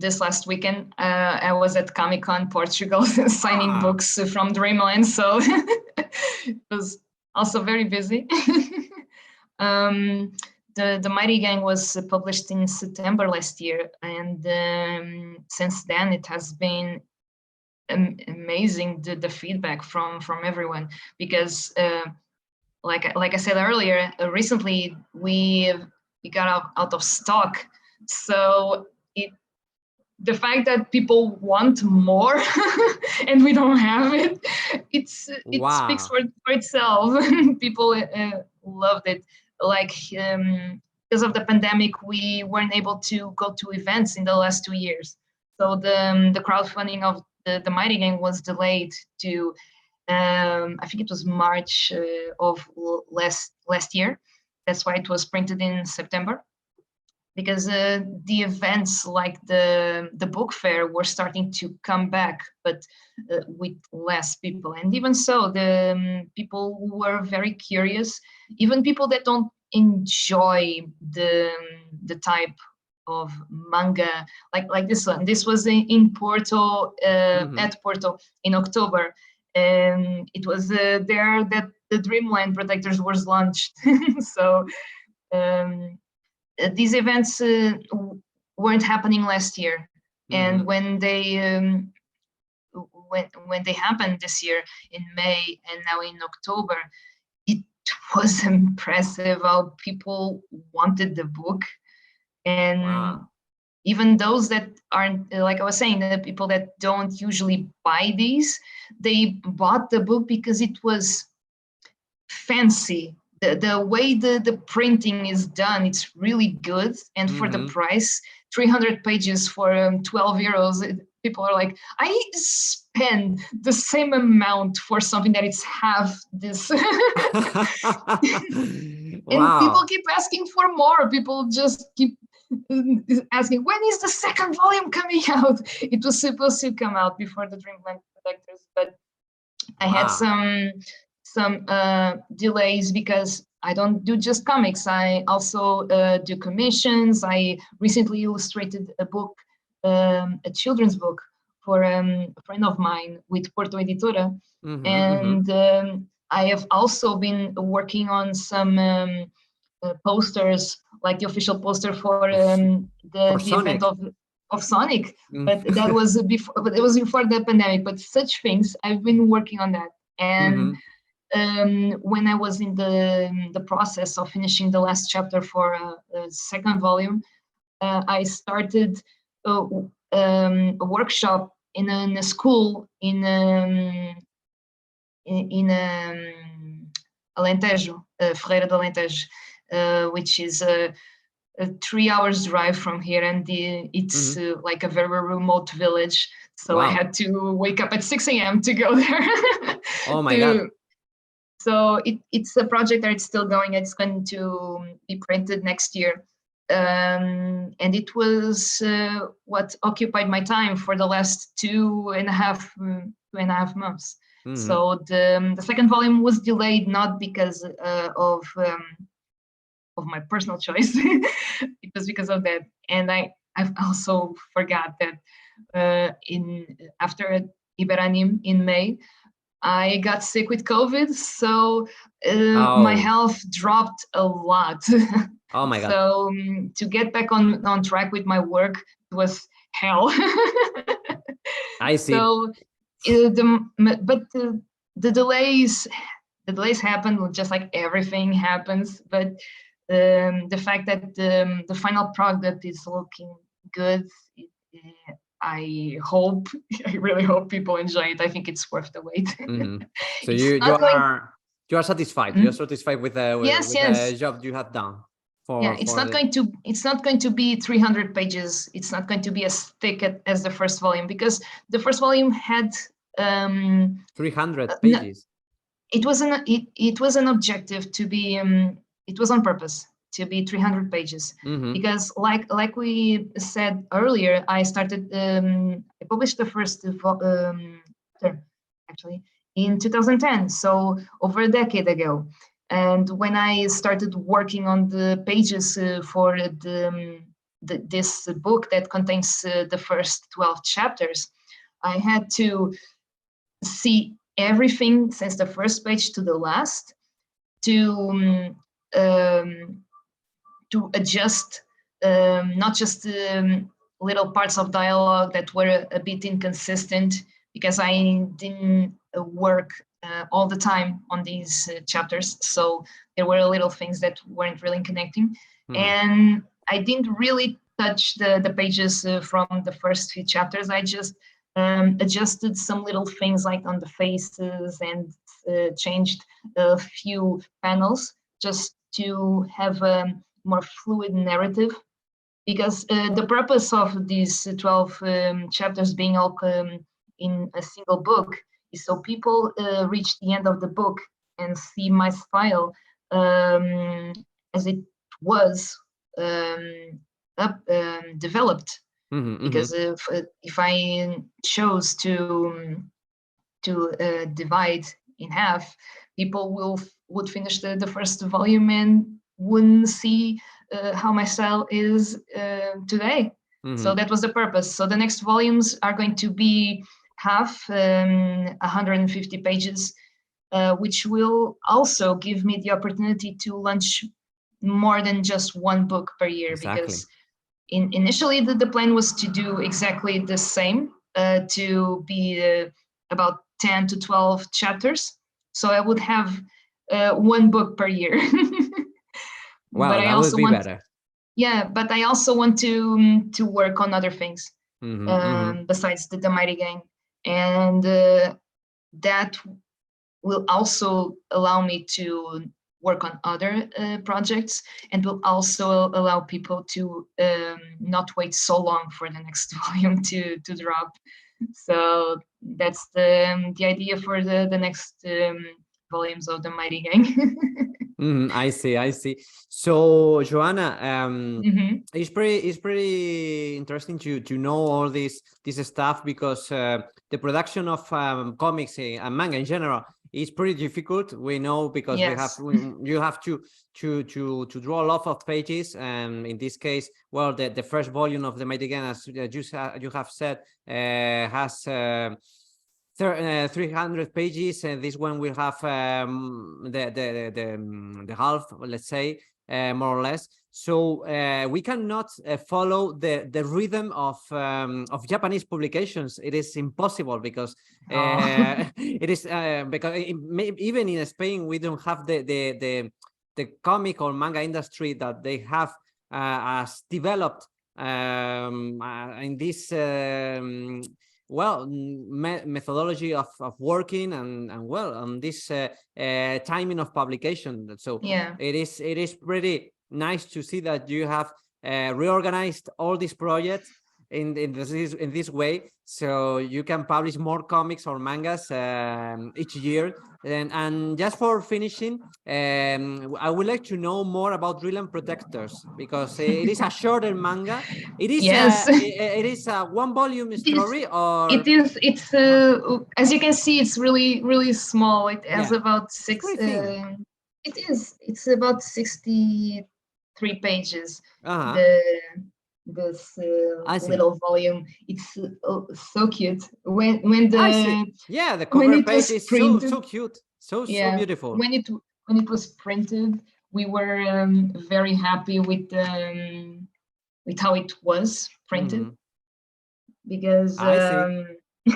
this last weekend I was at Comic Con Portugal signing Ah, books from Dreamland, so it was also very busy. um, the Mighty Gang was published in September last year, and since then it has been amazing the feedback from everyone because. Like I said earlier, recently we got out of stock. So the fact that people want more and we don't have it, it speaks wow. for itself. People loved it. Like because of the pandemic, we weren't able to go to events in the last 2 years. So the crowdfunding of the Mighty Gang was delayed to I think it was March of last year. That's why it was printed in September, because the events like the book fair were starting to come back, but with less people. And even so, the people were very curious, even people that don't enjoy the type of manga like this one. This was in Porto, Hmm. at Porto in October, and it was there that the Dreamland Protectors was launched. So um, these events weren't happening last year, and Hmm. when they happened this year in May and now in October, it was impressive how people wanted the book. And Wow. even those that aren't, like I was saying, the people that don't usually buy these, they bought the book because it was fancy. The way the printing is done, it's really good. And for the Hmm. price, 300 pages for €12, people are like, I spend the same amount for something that is half this. And people Wow. keep asking for more. People just keep asking, when is the second volume coming out? It was supposed to come out before the Dreamland Protectors, but I had Wow. some delays because I don't do just comics. I also do commissions. I recently illustrated a book, a children's book for a friend of mine with Porto Editora, Hmm. Hmm. and I have also been working on some posters, like the official poster for For the event Sonic. of Sonic. Mm. But that was before. But it was before the pandemic. But such things, I've been working on that. And Hmm. when I was in the process of finishing the last chapter for a second volume, I started a workshop in a school in Alentejo, Ferreira do Alentejo, which is a 3 hours drive from here, and it's Hmm. like a very remote village. So I Wow. had to wake up at 6 a.m. to go there. Oh my God. to So it's a project that it's still going. It's going to be printed next year. And it was what occupied my time for the last 2.5 months. Hmm. So the second volume was delayed not because of my personal choice. It was because of that. And I've also forgot that in after Iberanim in May, I got sick with COVID, so my Oh, health dropped a lot. oh my God. So to get back on track with my work was hell. I see. So the delays happen just like everything happens, but the fact that the final product is looking good, I hope, I really hope people enjoy it. I think it's worth the wait. Hmm. So It's you not going. you are satisfied. You're Mm? satisfied with Yes, with the yes. job you have done Yeah, for the it's not going to be 300 pages. It's not going to be as thick as the first volume, because the first volume had 300 no, pages. it was an objective to be it was on purpose to be 300 pages, Mm-hmm. because like we said earlier, I published the first term actually in 2010, so over a decade ago. And when I started working on the pages for this book that contains the first 12 chapters, I had to see everything since the first page to the last to um, to adjust not just little parts of dialogue that were a bit inconsistent, because I didn't work all the time on these chapters, so there were little things that weren't really connecting, Mm-hmm. and I didn't really touch the pages from the first few chapters. I just adjusted some little things like on the faces, and changed a few panels just to have a more fluid narrative, because the purpose of these 12 chapters being all in a single book is so people reach the end of the book and see my style as it was developed. Mm-hmm. Mm-hmm. Because if I chose to divide in half, people would finish the first volume and wouldn't see how my style is today. So Mm-hmm. that was the purpose. So the next volumes are going to be half 150 pages, which will also give me the opportunity to launch more than just one book per year, Exactly. because initially the plan was to do exactly the same, to be about 10 to 12 chapters, so I would have one book per year. But Wow, I that would also be want, better. yeah, but I also want to work on other things Mm-hmm. Mm-hmm. besides the Mighty Gang, and that will also allow me to work on other projects, and will also allow people to not wait so long for the next volume to drop. So that's the idea for the next volumes of the Mighty Gang. I see, I see. So, Joanna, Hmm. it's pretty interesting to know all this stuff, because the production of comics and manga in general is pretty difficult. We know, because Yes. you have to draw a lot of pages, and in this case, well, the first volume of the Mighty Gun, as you have said, has 300 pages, and this one will have the half, let's say, more or less. So we cannot follow the rhythm of Japanese publications. It is impossible, because Oh. it is because even in Spain we don't have the comic or manga industry that they have as developed in this well, methodology of working, and well, on this timing of publication. So Yeah. it is pretty nice to see that you have reorganized all these projects in this way, so you can publish more comics or mangas each year. And just for finishing, I would like to know more about Drill and Protectors, because it is a shorter manga. Yes. It is a one volume It is. story, or It is. It's as you can see, it's really small. It has yeah, about it's six. pretty thin. It is. It's about 63 pages. Uh-huh. The this I see. little volume. It's so cute. When I see. the Yeah, the when cover it page was is printed, so cute, so yeah, beautiful. when it was printed, we were very happy with how it was printed because I see.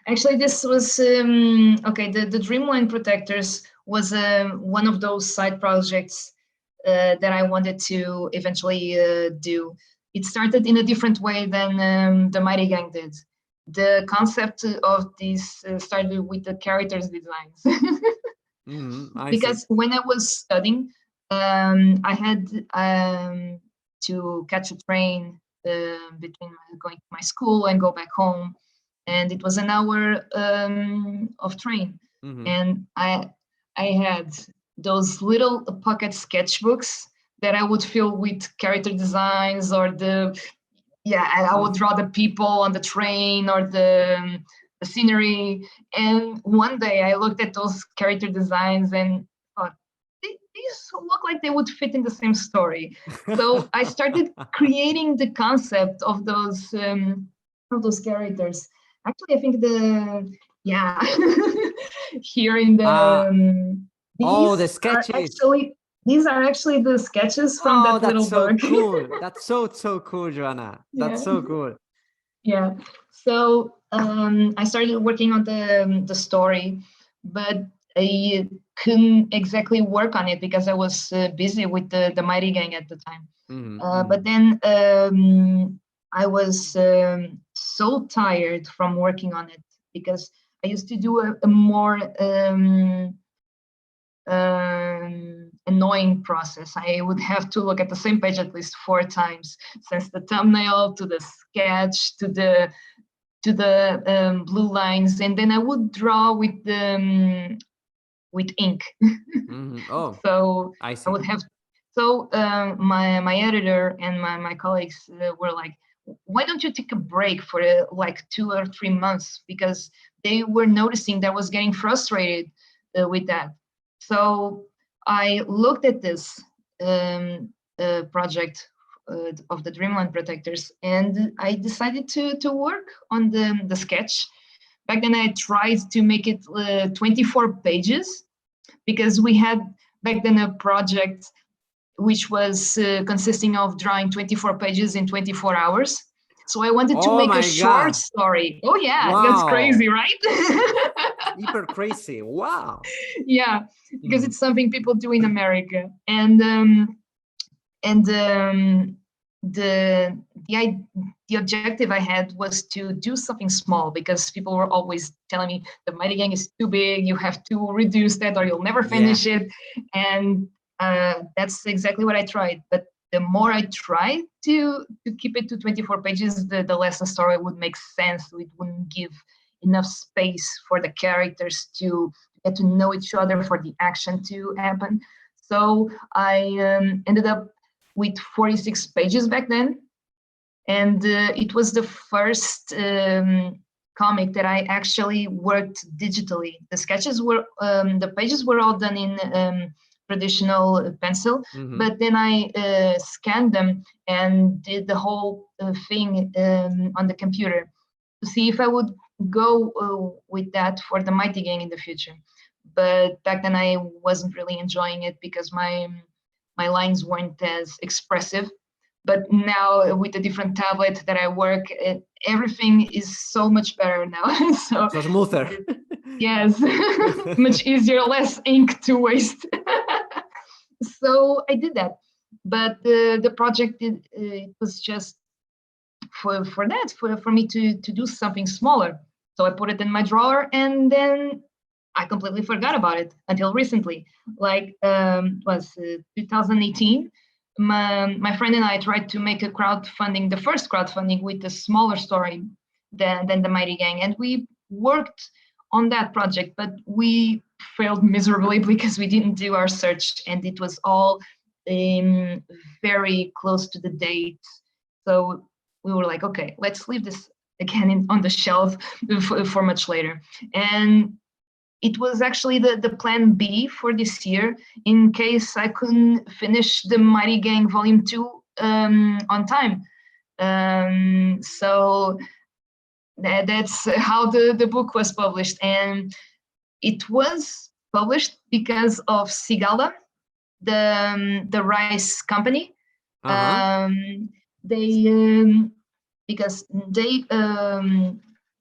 actually this was okay. The Dreamline Protectors was one of those side projects that I wanted to eventually do. It started in a different way than the Mighty Gang did. The concept of this started with the characters designs. I see. Because when I was studying, I had to catch a train between going to my school and go back home, and it was an hour of train, and I had those little pocket sketchbooks that I would fill with character designs or I would draw the people on the train or the scenery. And one day I looked at those character designs and thought, these look like they would fit in the same story. So I started creating the concept of those characters. Actually, I think here in the the sketches. these are actually the sketches from that that's little so book. cool. That's so cool, Joanna. That's so cool. Yeah. So I started working on the story, but I couldn't exactly work on it because I was busy with the Mighty Gang at the time. But then I was so tired from working on it because I used to do a more annoying process. I would have to look at the same page at least 4 times, since the thumbnail to the sketch to the blue lines, and then I would draw with ink. Oh, so I see. I would have. So my editor and my colleagues were like, "Why don't you take a break for like 2 or 3 months?" Because they were noticing that I was getting frustrated with that. So I looked at this project of the Dreamland Protectors, and I decided to work on the sketch. Back then, I tried to make it 24 pages because we had back then a project which was consisting of drawing 24 pages in 24 hours. So I wanted to make a short story. Oh yeah, that's crazy, right? Hyper crazy. Wow. Yeah, because it's something people do in America, and the objective I had was to do something small, because people were always telling me the Mighty Gang is too big, you have to reduce that or you'll never finish it. And that's exactly what I tried. But the more I tried to keep it to 24 pages, the less the story would make sense. It wouldn't give enough space for the characters to get to know each other, for the action to happen. So I ended up with 46 pages back then. And it was the first comic that I actually worked digitally. The sketches were, the pages were all done in traditional pencil, but then I scanned them and did the whole thing on the computer to see if I would go with that for the Mighty Gang in the future. But back then I wasn't really enjoying it because my lines weren't as expressive. But now with a different tablet that I work, everything is so much better now. so smoother. Yes, much easier, less ink to waste. So I did that. But the project, it was just for me to do something smaller. So I put it in my drawer, and then I completely forgot about it until recently. Like was 2018. My friend and I tried to make a crowdfunding, the first crowdfunding, with a smaller story than the Mighty Gang, and we worked on that project, but we failed miserably because we didn't do our search, and it was all very close to the date. So we were like, okay, let's leave this again on the shelf for much later. And it was actually the plan B for this year, in case I couldn't finish the Mighty Gang Volume 2 on time. So that's how the book was published, and it was published because of Sigala, the rice company. They because they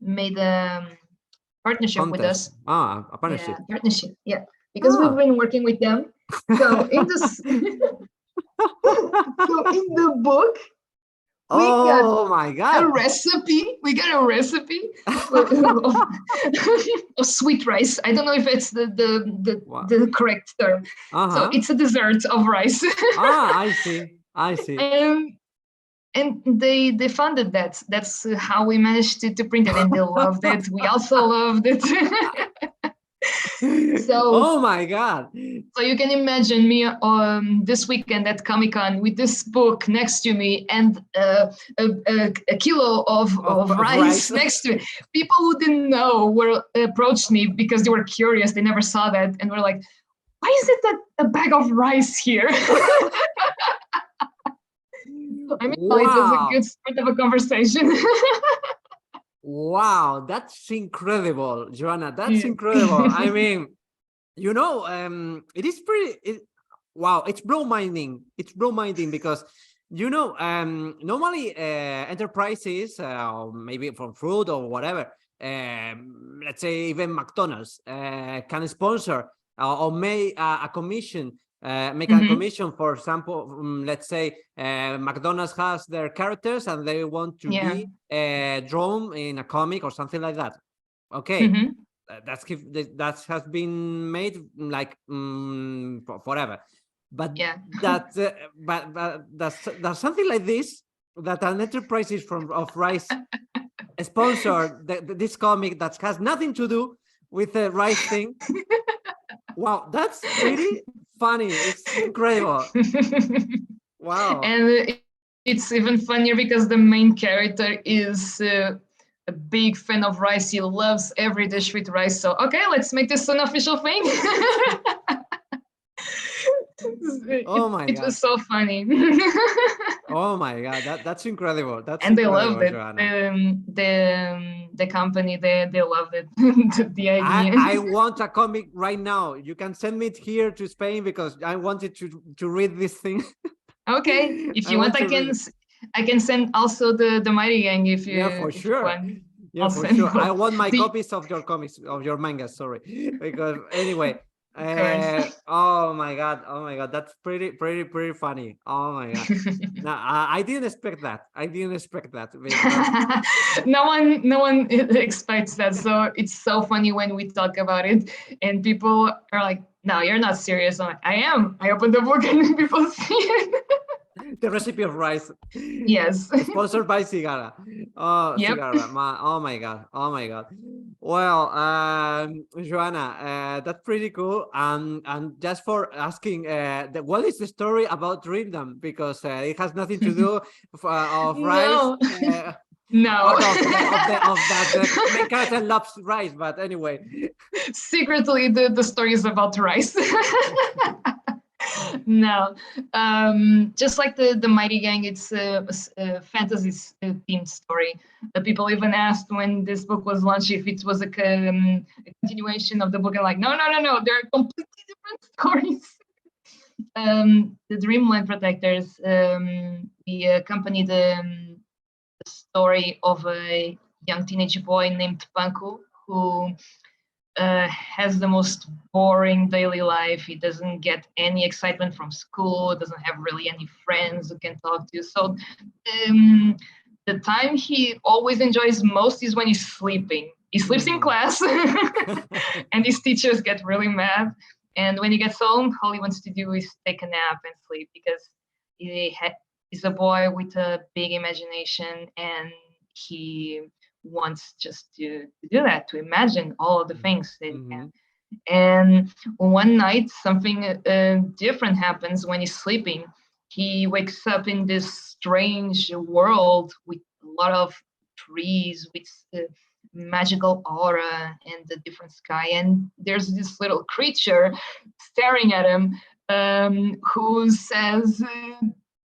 made a partnership with us. A partnership. Yeah, partnership. Yeah, because we've been working with them. So in this, so in the book, we got my God. a recipe. We got a recipe of sweet rice. I don't know if it's the correct term. So it's a dessert of rice. I see. And they funded that. That's how we managed to print it, and they loved it. We also loved it. So, oh my God. So you can imagine me this weekend at Comic-Con with this book next to me and a kilo of rice next to it. People who didn't know approached me because they were curious. They never saw that and were like, why is it a bag of rice here? I mean, wow. It was a good start of a conversation. Wow, that's incredible, Joana. That's incredible. I mean, you know, it is pretty. Wow, it's bro-minding. It's bro-minding because, you know, normally enterprises, maybe from food or whatever, let's say even McDonald's can sponsor or make a commission. Make a commission, for example, let's say McDonald's has their characters and they want to be drawn in a comic or something like that. Okay, that has been made like forever, but but that's something like this, that an enterprise is of rice sponsor this comic that has nothing to do with the rice thing. Wow, that's pretty funny. It's incredible. Wow. And it's even funnier because the main character is a big fan of rice. He loves every dish with rice. So, okay, let's make this an official thing. Oh my God. It was so funny. Oh my God, that's incredible. And they loved it. The company, they loved it. The idea. I want a comic right now. You can send me it here to Spain because I wanted to read this thing. Okay, if you want, I can send also the Mighty Gang if you. Yeah, for sure. Yeah, for sure. I want my copies of your comics, of your mangas. Sorry, because anyway. Oh my God, that's pretty funny. Oh my God. No, I didn't expect that. Because... no one expects that, so it's so funny when we talk about it and people are like, no, you're not serious. I'm like, I am. I opened the book and people see it. The recipe of rice. Yes. Sponsored by Cigara. Oh, yep. Cigara. Oh my God. Well, Joana, that's pretty cool. And just for asking, what is the story about Rhythm? Because it has nothing to do of rice. No. Of that the main character loves rice, but anyway. Secretly, the story is about rice. No, just like the Mighty Gang, it's a fantasy themed story. People even asked when this book was launched if it was a continuation of the book, and like, no, they're completely different stories. The Dreamland Protectors, we accompanied the story of a young teenage boy named Panku who has the most boring daily life. He doesn't get any excitement from school, doesn't have really any friends who can talk to. So the time he always enjoys most is when he's sleeping. He sleeps in class and his teachers get really mad. And when he gets home, all he wants to do is take a nap and sleep because he's a boy with a big imagination and he wants just to do that, to imagine all of the things that he can. And one night, something different happens when he's sleeping. He wakes up in this strange world with a lot of trees, with magical aura and a different sky. And there's this little creature staring at him who says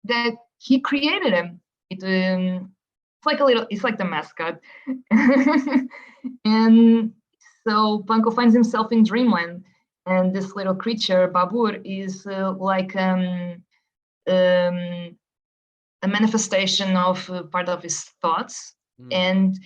that he created him. It's like the mascot. And so Panko finds himself in dreamland, and this little creature, Babur, is like a manifestation of part of his thoughts. And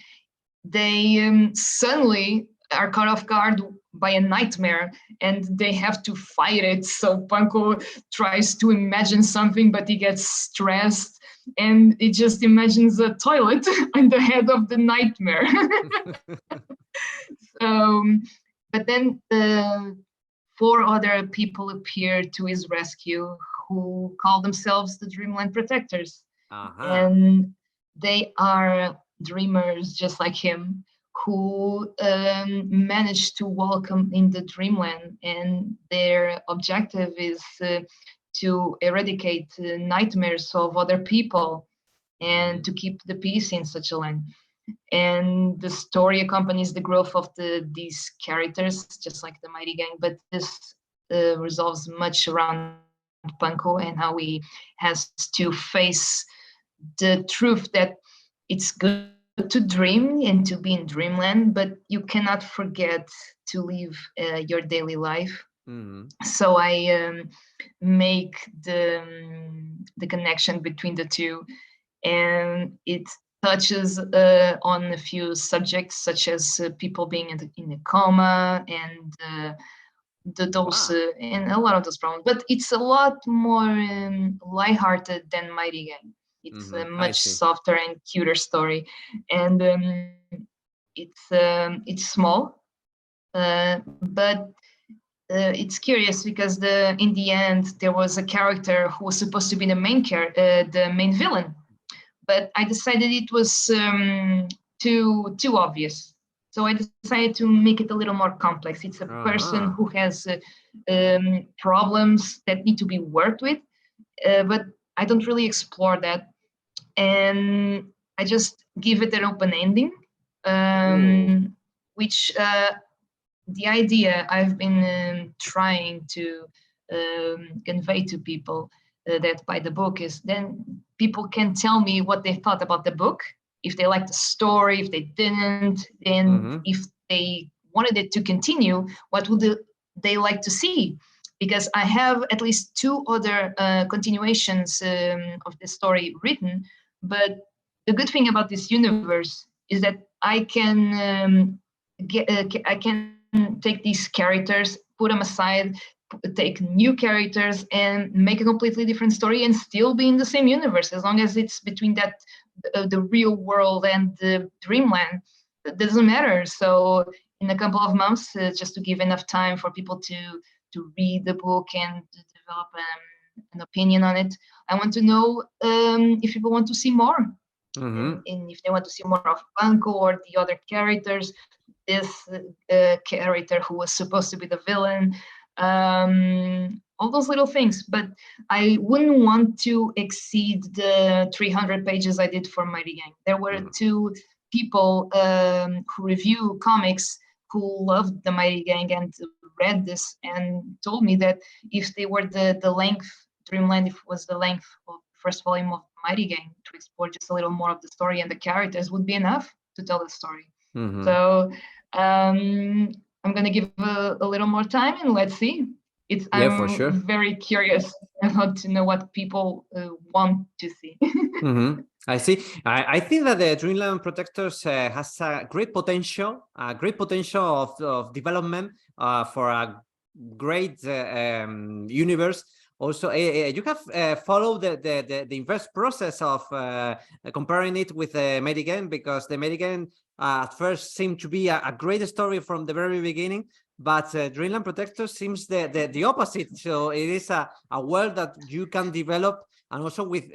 they suddenly are caught off guard by a nightmare, and they have to fight it. So Panko tries to imagine something, but he gets stressed, and he just imagines a toilet on the head of the nightmare. But then 4 other people appear to his rescue, who call themselves the Dreamland Protectors. And they are dreamers just like him, who managed to welcome in the dreamland, and their objective is to eradicate nightmares of other people and to keep the peace in such a land. And the story accompanies the growth of these characters, just like the Mighty Gang, but this resolves much around Panko and how he has to face the truth that it's good to dream and to be in dreamland, but you cannot forget to live your daily life. So I make the connection between the two, and it touches on a few subjects, such as people being in a coma and and a lot of those problems. But it's a lot more lighthearted than Mighty Gang. It's a much softer and cuter story, and it's small, but it's curious because in the end there was a character who was supposed to be the main villain, but I decided it was too obvious. So I decided to make it a little more complex. It's a person who has problems that need to be worked with, but I don't really explore that. And I just give it an open ending, which the idea I've been trying to convey to people that buy the book is then people can tell me what they thought about the book, if they liked the story, if they didn't, and if they wanted it to continue, what would they like to see? Because I have at least 2 other continuations of the story written, but the good thing about this universe is that I can I can take these characters, put them aside, take new characters, and make a completely different story, and still be in the same universe, as long as it's between that the real world and the dreamland. It doesn't matter. So in a couple of months, just to give enough time for people to read the book and to develop an opinion on it, I want to know if people want to see more, and if they want to see more of Panko or the other characters, this character who was supposed to be the villain, all those little things. But I wouldn't want to exceed the 300 pages I did for Mighty Gang. There were 2 people who review comics who loved the Mighty Gang and read this and told me that if they were the length, Dreamland, if it was the length of the first volume of Mighty Gang, to explore just a little more of the story and the characters would be enough to tell the story. So I'm going to give a little more time, and let's see. I'm for sure. very curious about to know what people want to see. I see. I think that the Dreamland Protectors has a great potential of development for a great universe. Also, you have followed the inverse process of comparing it with the Mighty Gang, because the Mighty Gang at first seemed to be a great story from the very beginning, but Dreamland Protectors seems the opposite. So it is a world that you can develop, and also with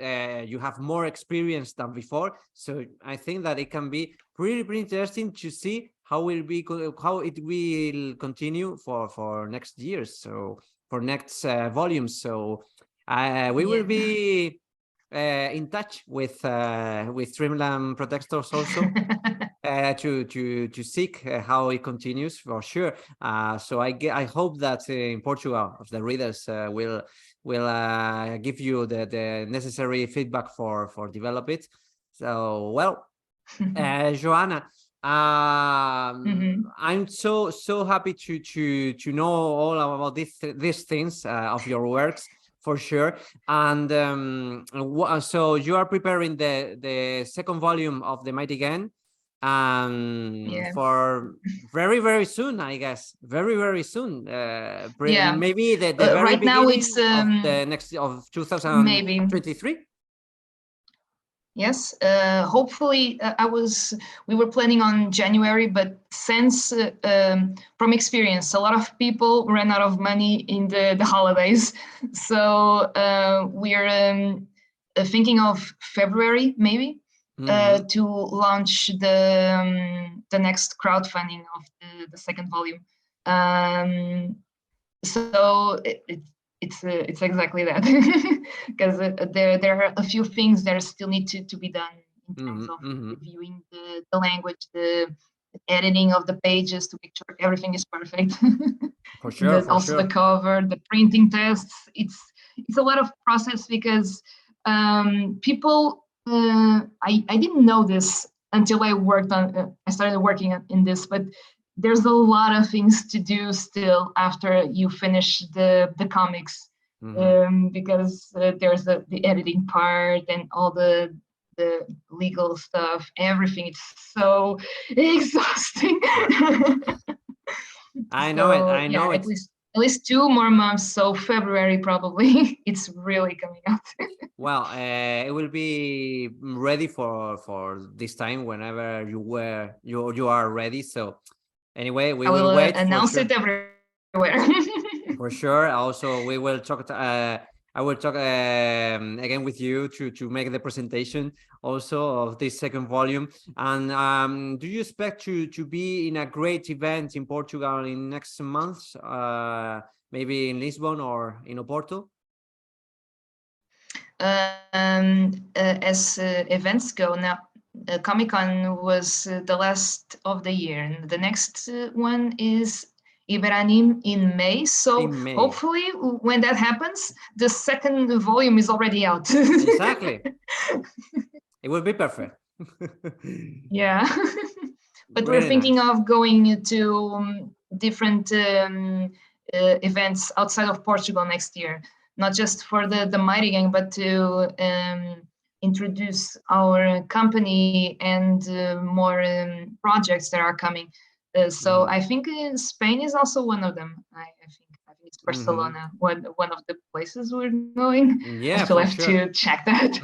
you have more experience than before. So I think that it can be pretty interesting to see how it will continue for next years. So for next volumes. So we will be in touch with Dreamland Protectors also. to seek how it continues for sure. So I hope that in Portugal the readers will give you the necessary feedback for develop it. So well, Joana, I'm so happy to know all about these things of your works for sure. And so you are preparing the second volume of The Mighty Gang for very soon, I guess, very soon. Maybe the very right beginning now it's of the next of maybe 2023. Yes, hopefully we were planning on January, but since from experience, a lot of people ran out of money in the holidays. So we're thinking of February maybe to launch the next crowdfunding of the second volume. So it's exactly that, because there are a few things that still need to be done in terms of reviewing the language, the editing of the pages to make sure everything is perfect. For sure, for also sure. the cover, the printing tests. It's a lot of process because people. I didn't know this until I worked on. I started working in this, but there's a lot of things to do still after you finish the comics, because there's the editing part and all the legal stuff. Everything, it's so exhausting. I know it. I know it. At least 2 more months. So February probably it's really coming out. Well, it will be ready for this time whenever you are ready. So anyway, we will wait. Announce it everywhere. For sure. Also, we will talk. I will talk again with you to make the presentation also of this second volume. And do you expect to be in a great event in Portugal in next month? Maybe in Lisbon or in Oporto? As events go now, Comic-Con was the last of the year, and the next one is Iberanim in May. So In May. Hopefully when that happens, the second volume is already out. Exactly. It will be perfect. Yeah. But Really we're thinking nice. of going to different events outside of Portugal next year, not just for the Mighty Gang, but to introduce our company and more projects that are coming. So I think Spain is also one of them. I think it's Barcelona, one of the places we're going. Yeah, I still for have sure. to check that.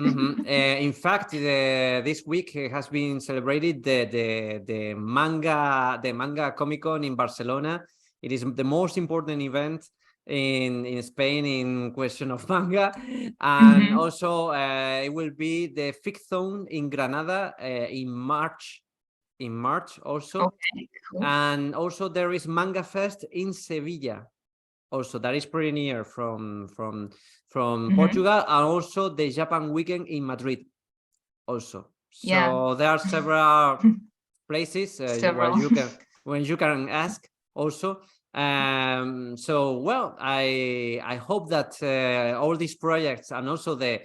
In fact, this week has been celebrated the manga Comic Con in Barcelona. It is the most important event in Spain in question of manga, and also it will be the fifth zone in Granada in March. In March also, Okay, cool. And also there is Manga Fest in Sevilla. Also, that is pretty near from Portugal, and also the Japan Weekend in Madrid. Also, so there are several places where you can ask also. So well, I hope that all these projects and also the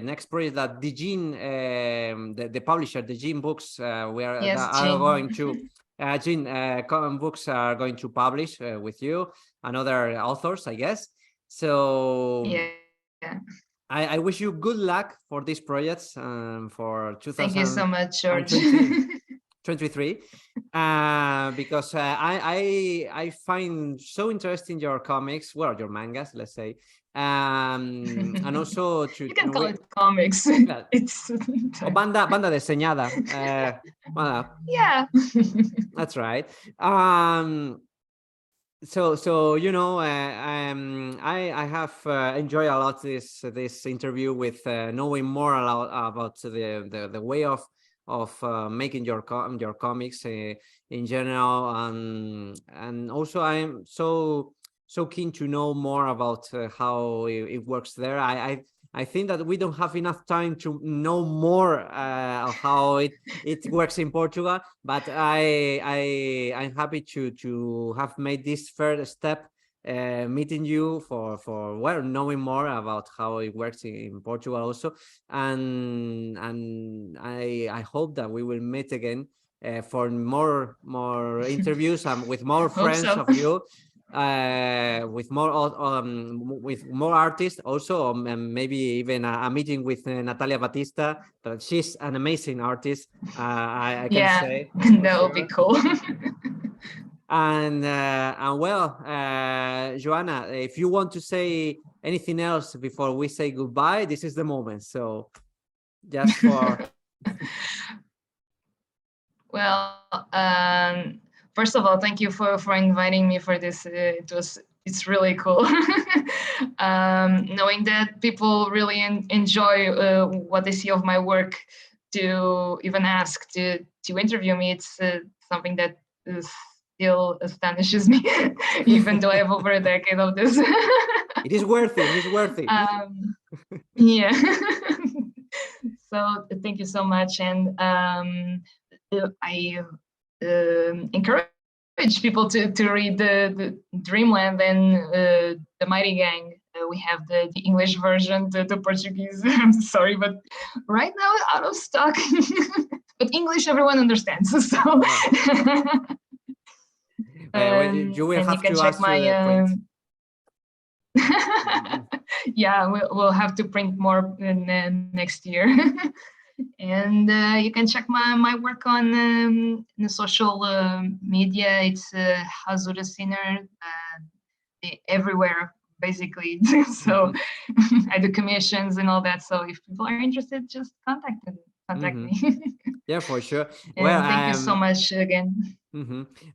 next project that the Gene, the publisher, the Gene Books, are going to Gene Common Books are going to publish with you and other authors, I guess. So yeah. I wish you good luck for these projects for 2023. Thank you so much, George. 23 because I find so interesting your comics, well, your mangas, let's say, and also you can call it comics. It's banda diseñada. Yeah, that's right. So you know, I have enjoyed a lot this interview with knowing more about the way of making your comics in general, and also I'm so keen to know more about how it works there. I think that we don't have enough time to know more of how it works in Portugal, but I'm happy to have made this first step, meeting you for well, knowing more about how it works in Portugal also, and I hope that we will meet again for more interviews and with more friends of you, with more artists also, maybe even a meeting with Natalia Batista, but she's an amazing artist, I can say. That would be cool. And well, Joana, if you want to say anything else before we say goodbye, this is the moment. So just for well, first of all, thank you for inviting me for this. It's really cool knowing that people really enjoy what they see of my work, to even ask to interview me. It's something that still astonishes me, even though I have over a decade of this. It is worth it. It is worth it. Yeah. So thank you so much, and I encourage people to read the Dreamland and the Mighty Gang. We have the English version, the Portuguese. I'm sorry, but right now out of stock. But English, everyone understands. So you will have you can to check ask my. Yeah, we'll have to print more next year. And you can check my work on the social media. It's Hazura Sinner everywhere, basically. So I do commissions and all that. So if people are interested, just contact me. Yeah, for sure. And well, thank you so much again.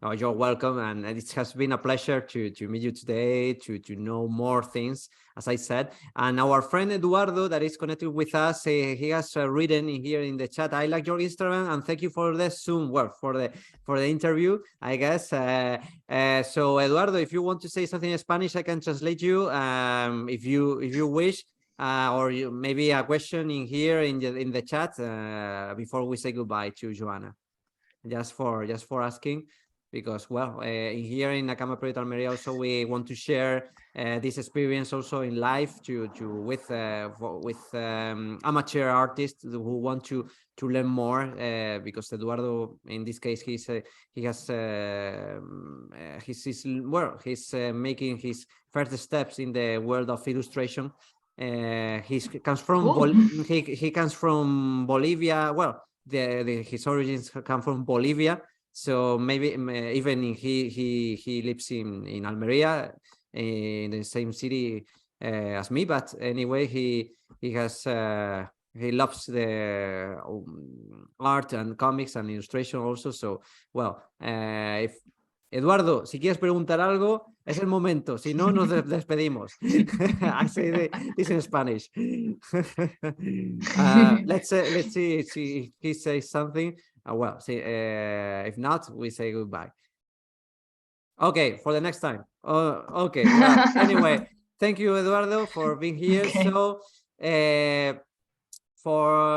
Oh, you're welcome, and it has been a pleasure to meet you today, to know more things, as I said. And our friend Eduardo, that is connected with us, he has written in here in the chat, "I like your Instagram, and thank you for the Zoom work for the interview, I guess." So Eduardo, if you want to say something in Spanish, I can translate you, if you wish. Or maybe a question in here in the chat before we say goodbye to Joana. Just for asking, because well, in here in Nakama Project Almeria also we want to share this experience also in life with amateur artists who want to learn more, because Eduardo in this case he's making his first steps in the world of illustration. He comes from he comes from Bolivia. Well, his origins come from Bolivia, so maybe even he lives in Almeria, in the same city as me. But anyway, he loves the art and comics and illustration also. So well, if Eduardo, si quieres preguntar algo, es el momento. Si no, nos despedimos. I say this in Spanish. Let's see if he says something. Well, see, if not, we say goodbye. Okay, for the next time. Okay. Well, anyway, thank you, Eduardo, for being here. Okay.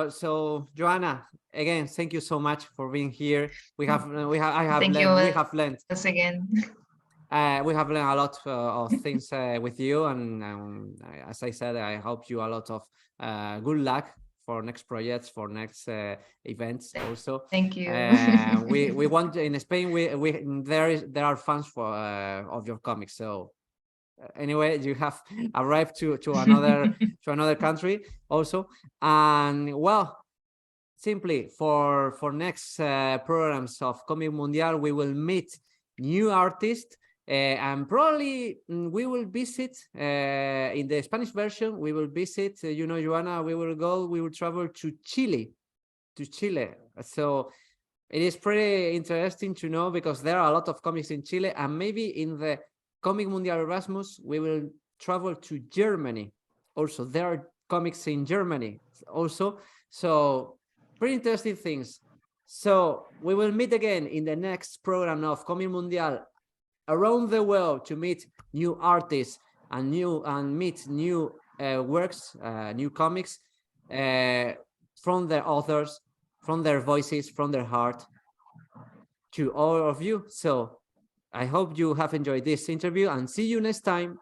So Joana, again, thank you so much for being here. We have learned us again. We have learned a lot of things with you, and as I said, I hope you a lot of good luck for next projects, for next events also. Thank you. We want in Spain. There are fans for of your comics. So anyway, you have arrived to another country also, and well, simply for next programs of Cómic Mundial, we will meet new artists. And probably we will visit in the Spanish version. We will visit, Joana. We will travel to Chile. So it is pretty interesting to know, because there are a lot of comics in Chile, and maybe in the Cómic Mundial Erasmus we will travel to Germany. Also, there are comics in Germany also. So pretty interesting things. So we will meet again in the next program of Cómic Mundial around the world to meet new artists and meet new works, new comics from their authors, from their voices, from their heart to all of you. So I hope you have enjoyed this interview and see you next time.